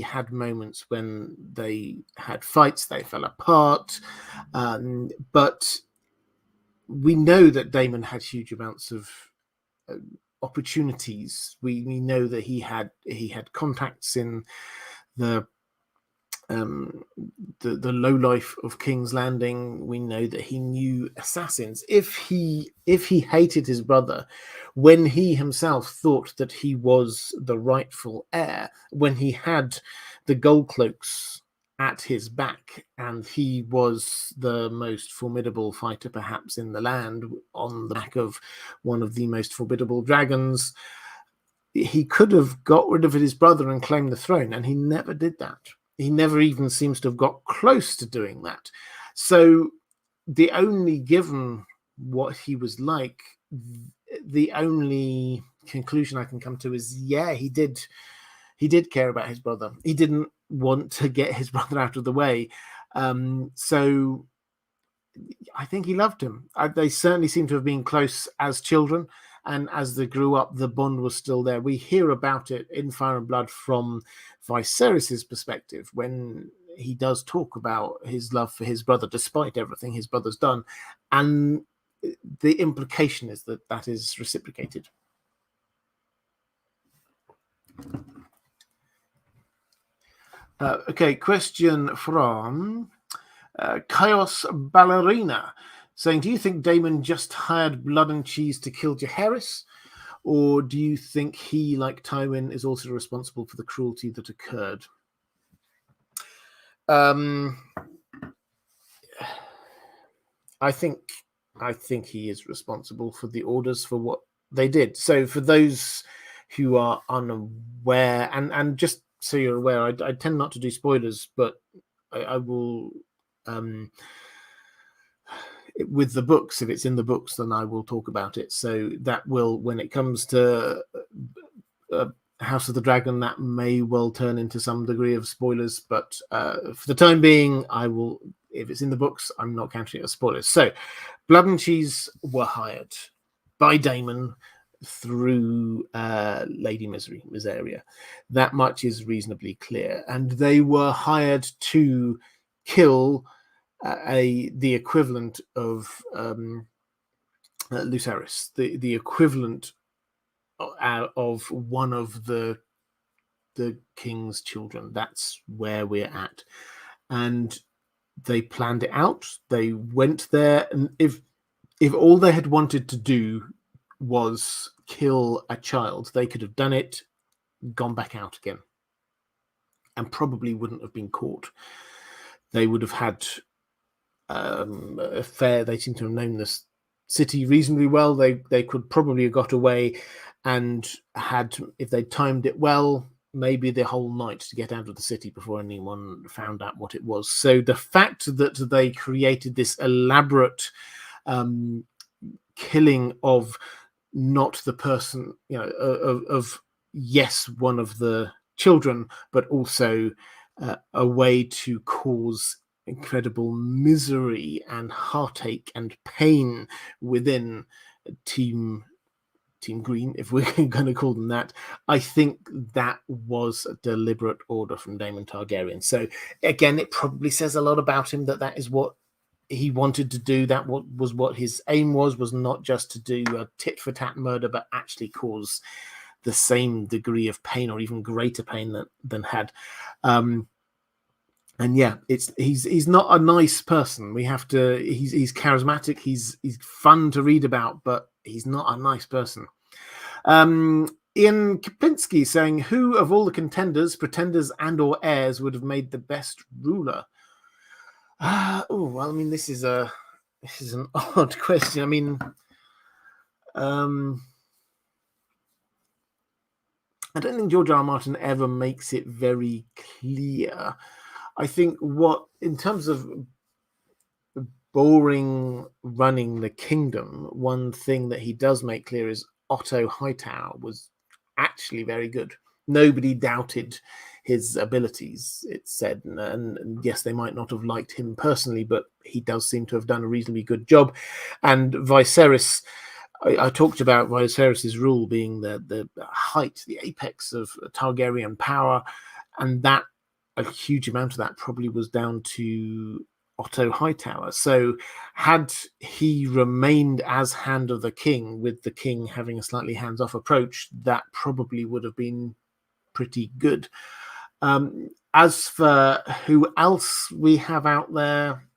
Speaker 1: had moments when they had fights, they fell apart, but we know that Damon had huge amounts of opportunities. We know that he had contacts in the low life of King's Landing. We know that he knew assassins. If he hated his brother, when he himself thought that he was the rightful heir, when he had the gold cloaks at his back and he was the most formidable fighter perhaps in the land on the back of one of the most formidable dragons, he could have got rid of his brother and claimed the throne, and he never did that. He never even seems to have got close to doing that. So given what he was like, the only conclusion I can come to is, he did care about his brother. He didn't want to get his brother out of the way. So I think he loved him. They certainly seem to have been close as children. And as they grew up, the bond was still there. We hear about it in Fire and Blood from Viserys' perspective when he does talk about his love for his brother, despite everything his brother's done. And the implication is that is reciprocated. Okay, question from Chaos Ballerina, saying, do you think Damon just hired Blood and Cheese to kill Jaehaerys? Or do you think he, like Tywin, is also responsible for the cruelty that occurred? I think he is responsible for the orders for what they did. So for those who are unaware, and just so you're aware, I tend not to do spoilers, but I will... with the books, if it's in the books, then I will talk about it. So that will, when it comes to House of the Dragon, that may well turn into some degree of spoilers. But for the time being, I will, if it's in the books, I'm not counting it as spoilers. So Blood and Cheese were hired by Daemon through Lady Miseria. That much is reasonably clear. And they were hired to kill the equivalent of Lucerys, the equivalent of one of the king's children. That's where we're at. And they planned it out. They went there, and if all they had wanted to do was kill a child, they could have done it, gone back out again, and probably wouldn't have been caught. They would have had they seem to have known this city reasonably well. They could probably have got away, and had, if they timed it well, maybe the whole night to get out of the city before anyone found out what it was. So the fact that they created this elaborate killing of not the person, of yes, one of the children, but also a way to cause incredible misery and heartache and pain within Team Green, if we're going to call them that. I think that was a deliberate order from Daemon Targaryen. So again, it probably says a lot about him that is what he wanted to do. That was what his aim was not just to do a tit for tat murder, but actually cause the same degree of pain or even greater pain than had. And yeah, he's not a nice person. We have to. He's charismatic. He's fun to read about, but he's not a nice person. Ian Kapinski saying, who of all the contenders, pretenders, and/or heirs would have made the best ruler? Well, I mean, this is an odd question. I mean, I don't think George R. R. Martin ever makes it very clear. I think in terms of boring running the kingdom, one thing that he does make clear is Otto Hightower was actually very good. Nobody doubted his abilities, it's said, and yes, they might not have liked him personally, but he does seem to have done a reasonably good job. And Viserys, I talked about Viserys' rule being the height, the apex of Targaryen power, and that a huge amount of that probably was down to Otto Hightower. So had he remained as Hand of the King, with the king having a slightly hands-off approach, that probably would have been pretty good. As for who else we have out there,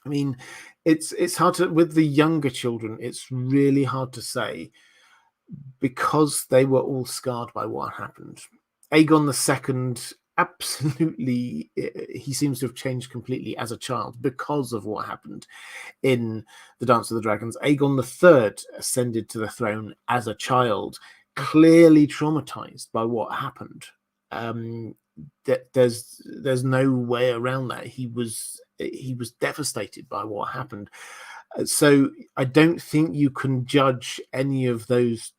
Speaker 1: I mean, it's hard to, with the younger children, it's really hard to say because they were all scarred by what happened. Aegon II, absolutely, he seems to have changed completely as a child because of what happened in the Dance of the Dragons. Aegon III ascended to the throne as a child, clearly traumatized by what happened. There's no way around that. He was devastated by what happened. So I don't think you can judge any of those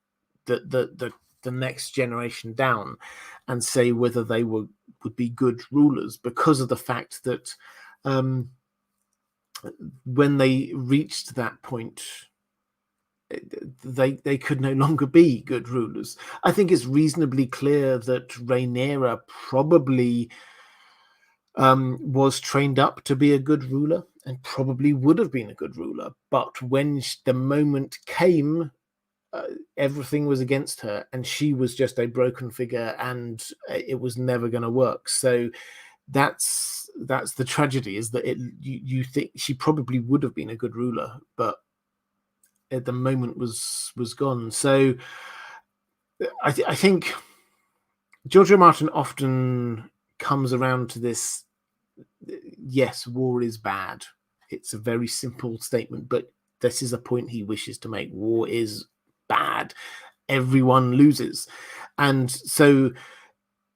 Speaker 1: the next generation down and say whether they would be good rulers, because of the fact that when they reached that point, they could no longer be good rulers. I think it's reasonably clear that Rhaenyra probably was trained up to be a good ruler and probably would have been a good ruler. But when the moment came, everything was against her, and she was just a broken figure, and it was never going to work. So that's the tragedy, is that you think she probably would have been a good ruler, but at the moment was gone. So I think George R. R. Martin often comes around to this. Yes, war is bad. It's a very simple statement, but this is a point he wishes to make. War is bad. Everyone loses. And so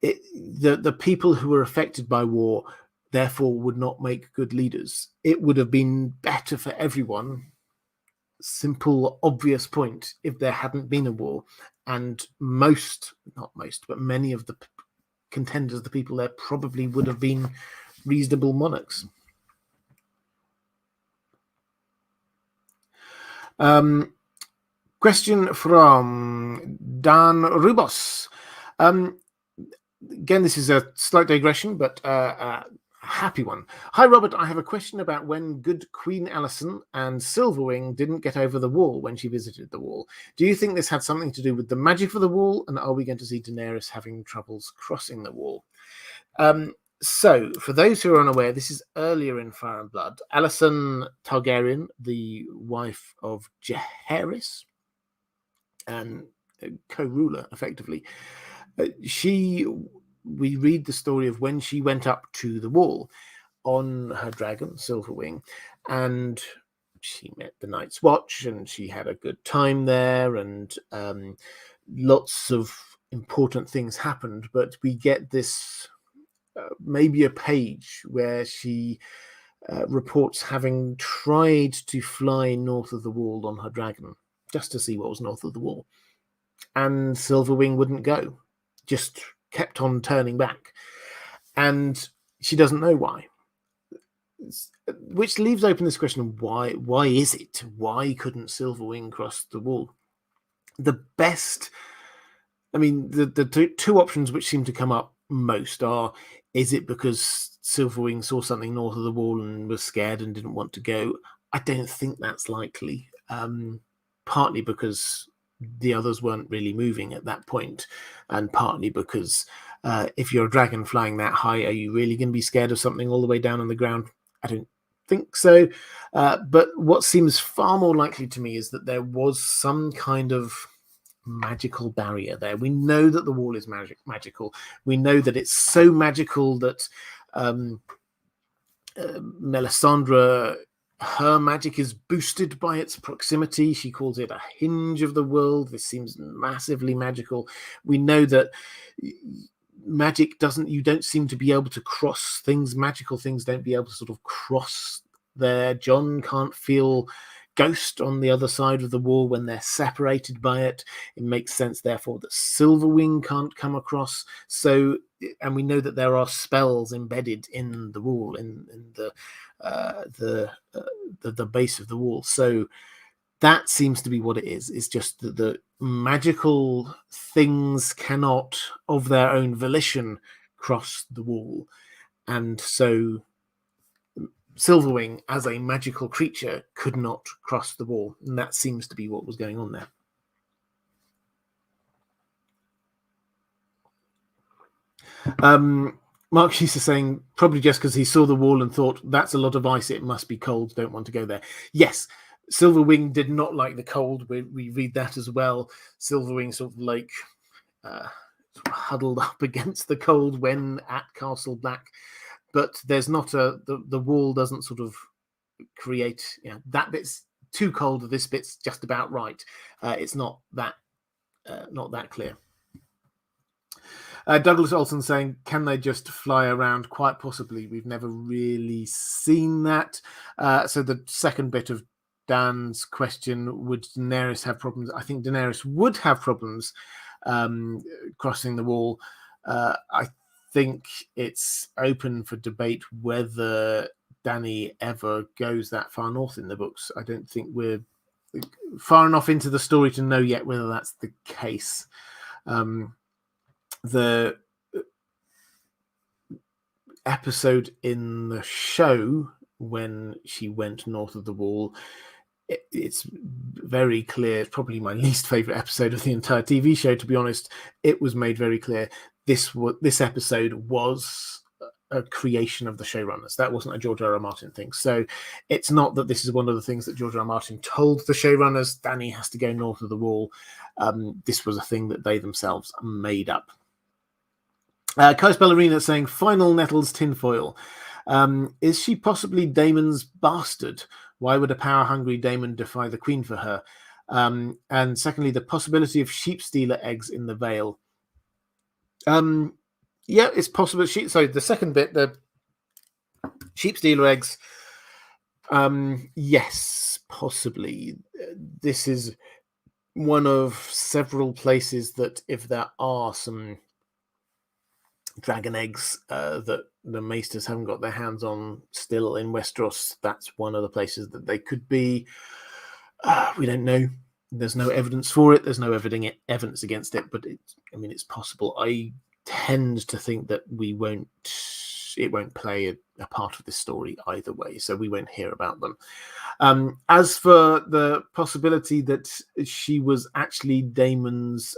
Speaker 1: the people who were affected by war, therefore, would not make good leaders. It would have been better for everyone, simple, obvious point, if there hadn't been a war. And not most, but many of the contenders, the people there, probably would have been reasonable monarchs. Question from Dan Rubos. Again, this is a slight digression, but a happy one. Hi, Robert. I have a question about when good Queen Alicent and Silverwing didn't get over the wall when she visited the wall. Do you think this had something to do with the magic of the wall? And are we going to see Daenerys having troubles crossing the wall? So, for those who are unaware, this is earlier in Fire and Blood. Alicent Targaryen, the wife of Jaehaerys, and co-ruler, effectively, we read the story of when she went up to the wall on her dragon, Silverwing, and she met the Night's Watch and she had a good time there, and lots of important things happened. But we get this maybe a page where she reports having tried to fly north of the Wall on her dragon just to see what was north of the Wall, and Silverwing wouldn't go, just kept on turning back, and she doesn't know why. Which leaves open this question of why is it? Why couldn't Silverwing cross the Wall? The two options which seem to come up most are, is it because Silverwing saw something north of the Wall and was scared and didn't want to go? I don't think that's likely. Partly because the others weren't really moving at that point, and partly because if you're a dragon flying that high, are you really going to be scared of something all the way down on the ground? I don't think so. But what seems far more likely to me is that there was some kind of magical barrier there. We know that the Wall is magical. We know that it's so magical that Melisandre, her magic is boosted by its proximity. She calls it a hinge of the world. This seems massively magical. We know that magic you don't seem to be able to cross things. Magical things don't be able to sort of cross there. Jon can't feel Ghost on the other side of the Wall when they're separated by it. It makes sense, therefore, that Silverwing can't come across. So, and we know that there are spells embedded in the Wall, in the base of the Wall. So that seems to be what it is. It's just that the magical things cannot, of their own volition, cross the Wall, and so Silverwing, as a magical creature, could not cross the Wall, and that seems to be what was going on there. Mark Shees is saying, probably just because he saw the Wall and thought, that's a lot of ice, it must be cold, don't want to go there. Yes, Silverwing did not like the cold. We read that as well. Silverwing sort of like huddled up against the cold when at Castle Black. But there's not the Wall doesn't sort of create, that bit's too cold, this bit's just about right. It's not that clear. Douglas Olson saying, can they just fly around? Quite possibly. We've never really seen that. So the second bit of Dan's question, would Daenerys have problems? I think Daenerys would have problems crossing the Wall. I think it's open for debate whether Dany ever goes that far north in the books. I don't think we're far enough into the story to know yet whether that's the case. The episode in the show when she went north of the Wall, it's very clear. It's probably my least favorite episode of the entire TV show, to be honest. It was made very clear this episode was a creation of the showrunners. That wasn't a George R.R. Martin thing. So it's not that this is one of the things that George R.R. Martin told the showrunners, Dany has to go north of the Wall. This was a thing that they themselves made up. Kais Ballerina saying, final Nettles tinfoil. Is she possibly Daemon's bastard? Why would a power-hungry Daemon defy the Queen for her? And secondly, the possibility of sheep stealer eggs in the Vale. Yeah, it's possible. So the second bit, the sheep stealer eggs. Yes, possibly. This is one of several places that if there are some dragon eggs that the maesters haven't got their hands on still in Westeros, that's one of the places that they could be. We don't know. There's no evidence for it. There's no evidence against it, but it's possible. I tend to think that it won't play a part of this story either way, so we won't hear about them. As for the possibility that she was actually Daemon's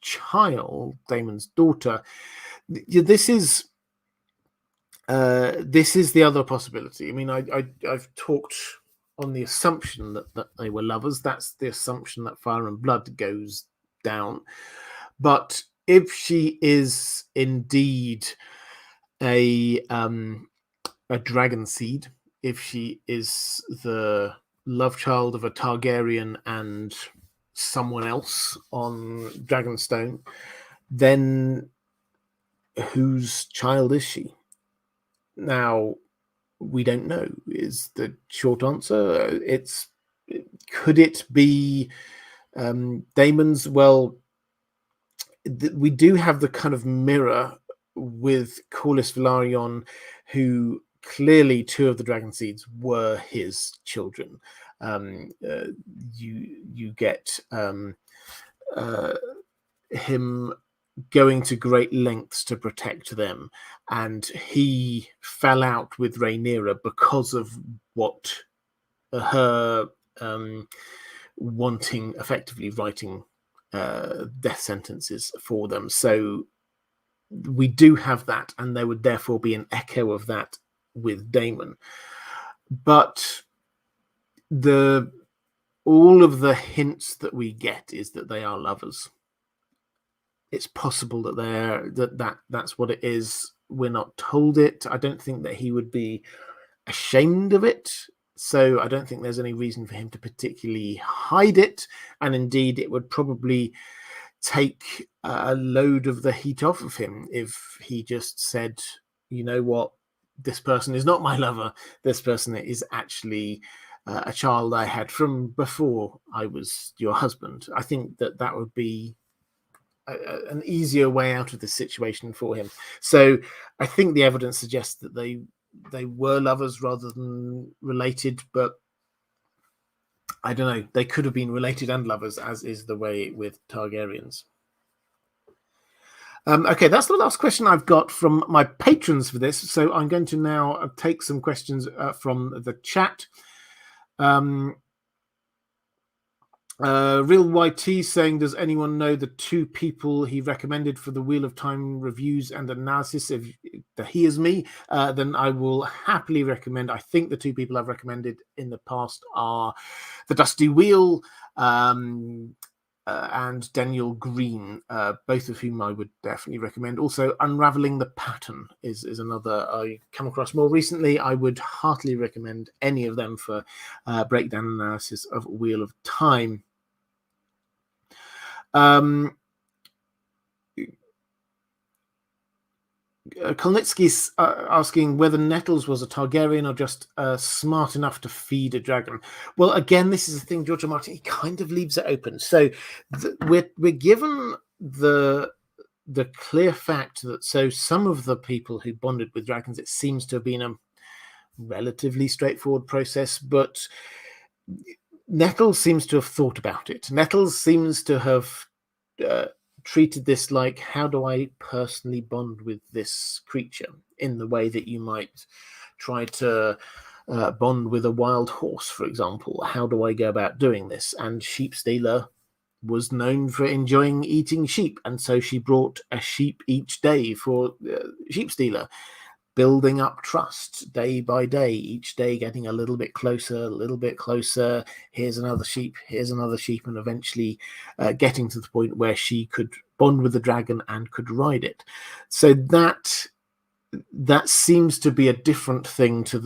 Speaker 1: child, Daemon's daughter, this is the other possibility. I mean, I've talked on the assumption that they were lovers. That's the assumption that Fire and Blood goes down. But if she is indeed a dragon seed, if she is the love child of a Targaryen and someone else on Dragonstone, then whose child is she? Now, we don't know, is the short answer. Could it be Daemon's? Well, we do have the kind of mirror with Corlys Velaryon, who clearly two of the dragon seeds were his children. You get him going to great lengths to protect them, and he fell out with Rhaenyra because of what her wanting, effectively writing death sentences for them. So we do have that, and there would therefore be an echo of that with Daemon. But all of the hints that we get is that they are lovers. It's possible that that's what it is. We're not told it. I don't think that he would be ashamed of it. So I don't think there's any reason for him to particularly hide it. And indeed, it would probably take a load of the heat off of him if he just said, you know what, this person is not my lover. This person is actually a child I had from before I was your husband. I think that would be an easier way out of the situation for him. So I think the evidence suggests that they were lovers rather than related, but I don't know. They could have been related and lovers, as is the way with Targaryens. Okay, that's the last question I've got from my patrons for this. So I'm going to now take some questions from the chat. Real YT saying, does anyone know the two people he recommended for the Wheel of Time reviews and analysis? If he is me, then I will happily recommend. I think the two people I've recommended in the past are the Dusty Wheel and Daniel Green, both of whom I would definitely recommend. Also, Unraveling the Pattern is another I come across more recently. I would heartily recommend any of them for breakdown analysis of Wheel of Time. Kolnitsky's asking whether Nettles was a Targaryen or just smart enough to feed a dragon. Well, again, this is the thing, George R. Martin, he kind of leaves it open. So we're given the clear fact that some of the people who bonded with dragons, it seems to have been a relatively straightforward process, but Nettles seems to have thought about it. Nettles seems to have treated this like, how do I personally bond with this creature in the way that you might try to bond with a wild horse, for example? How do I go about doing this? And Sheep Stealer was known for enjoying eating sheep, and so she brought a sheep each day for Sheep Stealer, building up trust day by day, each day getting a little bit closer. Here's another sheep, and eventually getting to the point where she could bond with the dragon and could ride it. So that seems to be a different thing to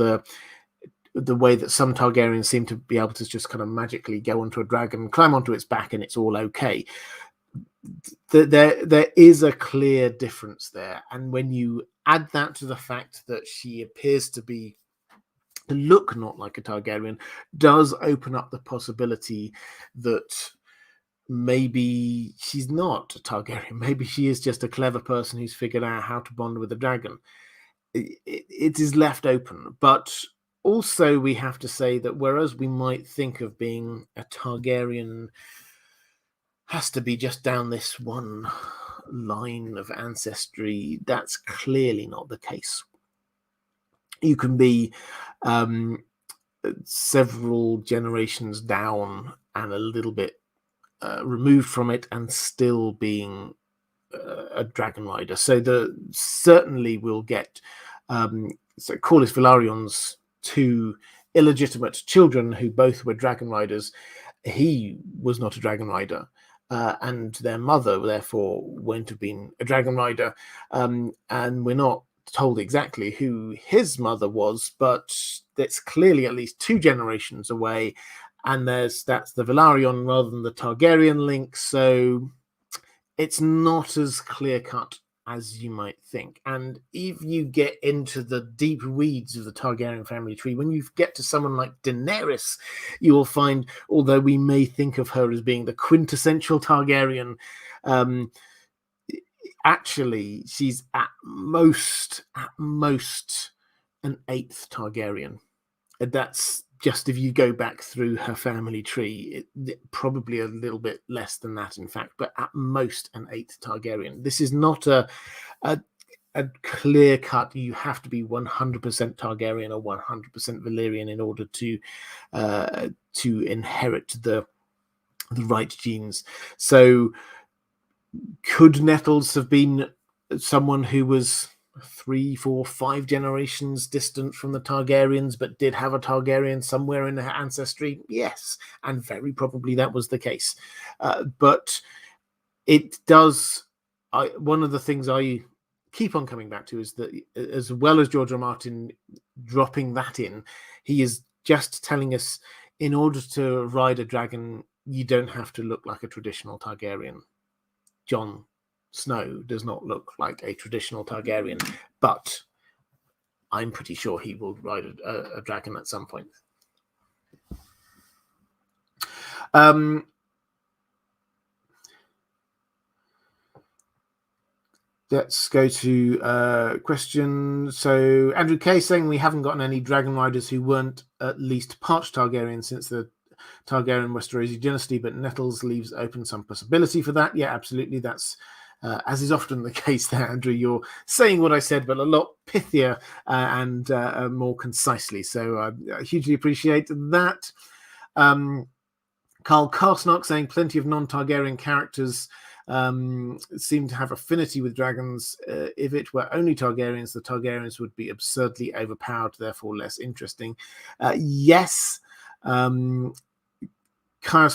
Speaker 1: the way that some Targaryens seem to be able to just kind of magically go onto a dragon, climb onto its back, and it's all okay. There is a clear difference there, and when you add that to the fact that she appears to look not like a Targaryen, does open up the possibility that maybe she's not a Targaryen. Maybe she is just a clever person who's figured out how to bond with a dragon. It is left open, but also we have to say that whereas we might think of being a Targaryen has to be just down this one line of ancestry, that's clearly not the case. You can be several generations down and a little bit removed from it and still being a dragon rider. So certainly we'll get so Corlys Velaryon's two illegitimate children who both were dragon riders. He was not a dragon rider. And their mother, therefore, won't have been a dragon rider. And we're not told exactly who his mother was, but that's clearly at least 2 generations away, and that's the Velaryon rather than the Targaryen link. So it's not as clear cut as you might think. And if you get into the deep weeds of the Targaryen family tree, when you get to someone like Daenerys, you will find, although we may think of her as being the quintessential Targaryen, actually she's at most an 8th Targaryen. That's just if you go back through her family tree, probably a little bit less than that, in fact, but at most an 8th Targaryen. This is not a clear cut. You have to be 100% Targaryen or 100% Valyrian in order to inherit the right genes. So could Nettles have been someone who was 3, 4, 5 generations distant from the Targaryens, but did have a Targaryen somewhere in her ancestry? Yes, and very probably that was the case. But it does. One of the things I keep on coming back to is that, as well as George R. R. Martin dropping that in, he is just telling us, in order to ride a dragon, you don't have to look like a traditional Targaryen. Jon Snow does not look like a traditional Targaryen, but I'm pretty sure he will ride a dragon at some point. Let's go to questions. So Andrew K saying we haven't gotten any dragon riders who weren't at least part Targaryen since the Targaryen Westerosi dynasty, but Nettles leaves open some possibility for that. Yeah, absolutely. That's as is often the case there, Andrew. You're saying what I said, but a lot pithier and more concisely. So I hugely appreciate that. Carl Karsnark saying plenty of non-Targaryen characters seem to have affinity with dragons. If it were only Targaryens, the Targaryens would be absurdly overpowered, therefore less interesting. Yes. Caius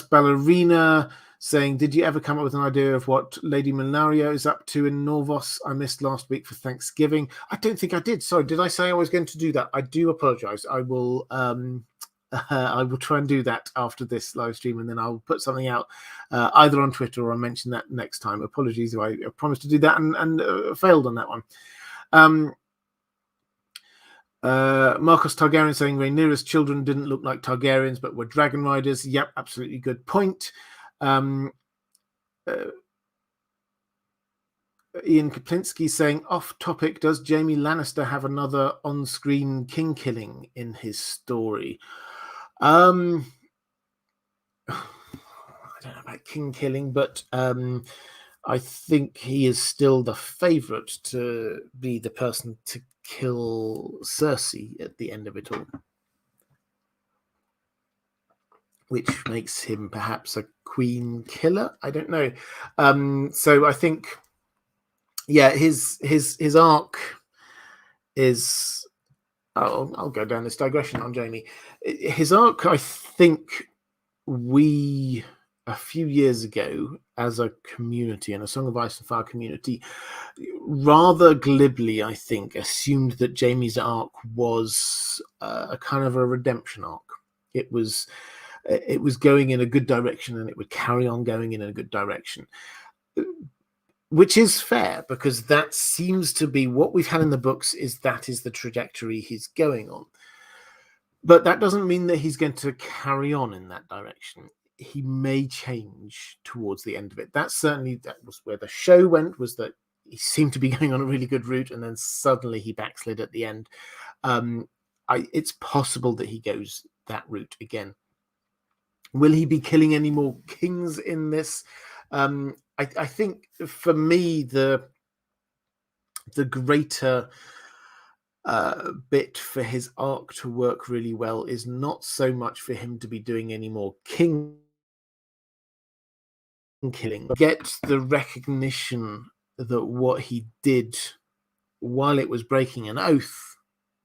Speaker 1: Ballerina saying, did you ever come up with an idea of what Lady Milnario is up to in Norvos? I missed last week for Thanksgiving. I don't think I did. Sorry, did I say I was going to do that? I do apologize. I will try and do that after this live stream, and then I'll put something out either on Twitter or I'll mention that next time. Apologies if I promised to do that and failed on that one. Marcus Targaryen saying Rhaenyra's children didn't look like Targaryens but were dragon riders. Yep, absolutely good point. Ian Kaplinsky saying, off topic, does Jaime Lannister have another on-screen king killing in his story? I don't know about king killing, but I think he is still the favorite to be the person to kill Cersei at the end of it all, which makes him perhaps a queen killer. I don't know. So I think, yeah, his arc is. I'll go down this digression on Jaime. His arc, I think, we a few years ago, as a community and a Song of Ice and Fire community, rather glibly, I think, assumed that Jaime's arc was a kind of a redemption arc. It was going in a good direction, and it would carry on going in a good direction, which is fair, because that seems to be what we've had in the books. That is the trajectory he's going on. But that doesn't mean that he's going to carry on in that direction. He may change towards the end of it. That was where the show went, was that he seemed to be going on a really good route, and then suddenly he backslid at the end. It's possible that he goes that route again. Will he be killing any more kings in this? I think for me, the greater bit for his arc to work really well is not so much for him to be doing any more king killing, but get the recognition that what he did while it was breaking an oath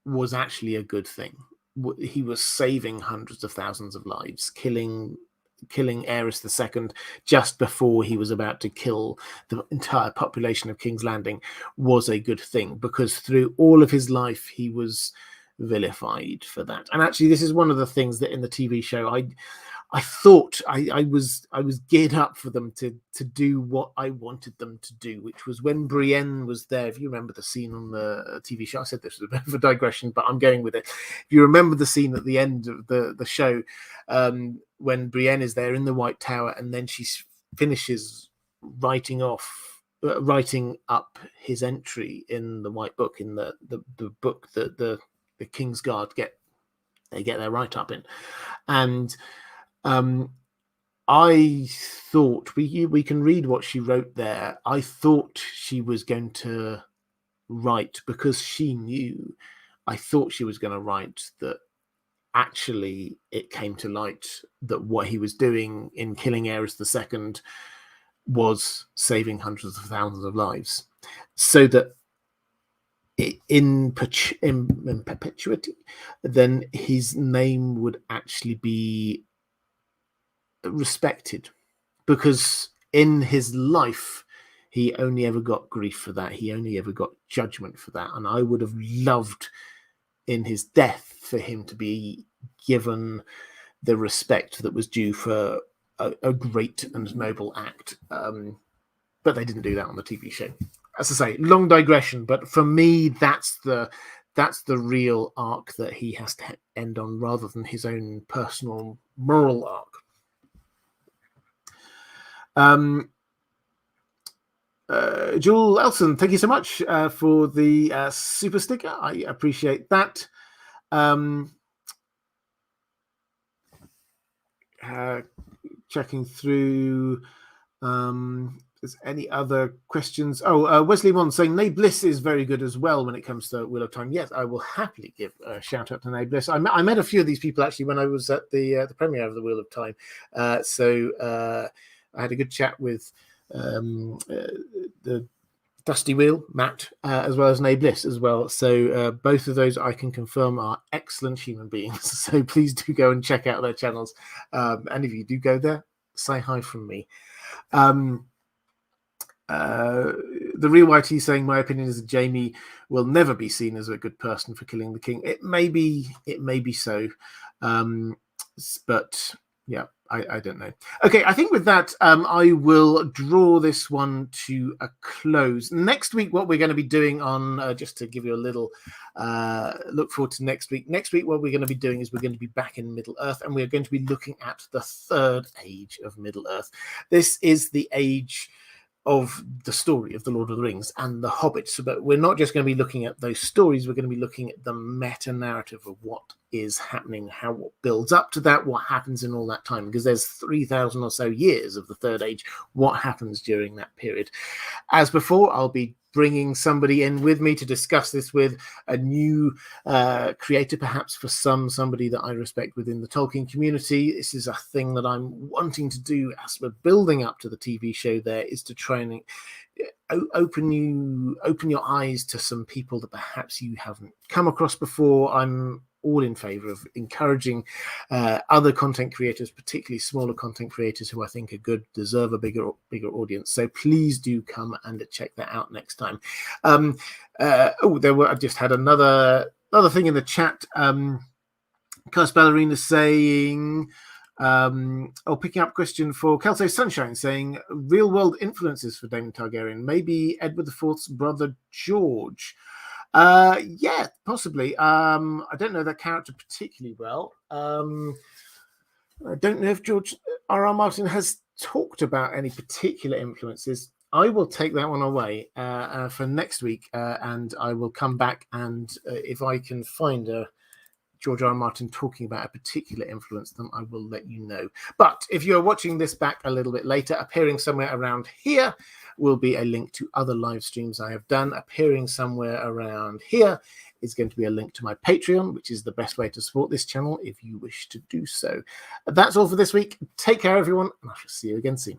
Speaker 1: was actually a good thing. He was saving hundreds of thousands of lives, killing Aerys II just before he was about to kill the entire population of King's Landing was a good thing, because through all of his life he was vilified for that. And actually, this is one of the things that in the TV show I thought I was geared up for them to do what I wanted them to do, which was when Brienne was there. If you remember the scene on the TV show, I said this was a bit of a digression, but I'm going with it. If you remember the scene at the end of the show, when Brienne is there in the White Tower, and then she finishes writing up his entry in the White Book, in the book that the King's Guard get their write up in, and I thought we can read what she wrote there. I thought she was going to write, because she knew, I thought she was going to write that actually it came to light that what he was doing in killing Aerys II was saving hundreds of thousands of lives, so that in perpetuity, then his name would actually be respected, because in his life he only ever got grief for that, he only ever got judgment for that. And I would have loved in his death for him to be given the respect that was due for a great and noble act, but they didn't do that on the TV show. As I say, long digression, but for me that's the real arc that he has to end on, rather than his own personal moral arc. Jewel Elson, thank you so much for the super sticker. I appreciate that. Checking through, there's any other questions? Wesley Mon saying Nay Bliss is very good as well when it comes to Wheel of Time. Yes, I will happily give a shout out to Nay Bliss. I met a few of these people actually when I was at the premiere of the Wheel of Time. So I had a good chat with the Dusty Wheel, Matt, as well as Nay Bliss as well. So both of those I can confirm are excellent human beings. So please do go and check out their channels. And if you do go there, say hi from me. The real YT saying, my opinion is that Jaime will never be seen as a good person for killing the king. It may be so. But yeah, I don't know. Okay, I think with that, I will draw this one to a close. Next week, what we're going to be doing on, just to give you a little look forward to next week. Next week, what we're going to be doing is we're going to be back in Middle Earth, and we're going to be looking at the third age of Middle Earth. This is the age of the story of the Lord of the Rings and the Hobbits. But we're not just going to be looking at those stories, we're going to be looking at the meta-narrative of what is happening, how what builds up to that, what happens in all that time, because there's 3,000 or so years of the Third Age, what happens during that period. As before, I'll be bringing somebody in with me to discuss this with, a new creator, perhaps for somebody that I respect within the Tolkien community. This is a thing that I'm wanting to do as we're building up to the TV show there, is to try and open your eyes to some people that perhaps you haven't come across before. I'm all in favor of encouraging other content creators, particularly smaller content creators who I think are good, deserve a bigger audience. So please do come and check that out next time. I just had another thing in the chat. Cuss Ballerina saying, picking up a question for Kelso Sunshine, saying real world influences for Daemon Targaryen, maybe Edward IV's brother George. Yeah, possibly. I don't know that character particularly well. I don't know if George R.R. Martin has talked about any particular influences. I will take that one away for next week, and I will come back, and if I can find George R. R. Martin talking about a particular influence, then I will let you know. But if you're watching this back a little bit later, appearing somewhere around here will be a link to other live streams I have done. Appearing somewhere around here is going to be a link to my Patreon, which is the best way to support this channel if you wish to do so. That's all for this week. Take care, everyone, and I shall see you again soon.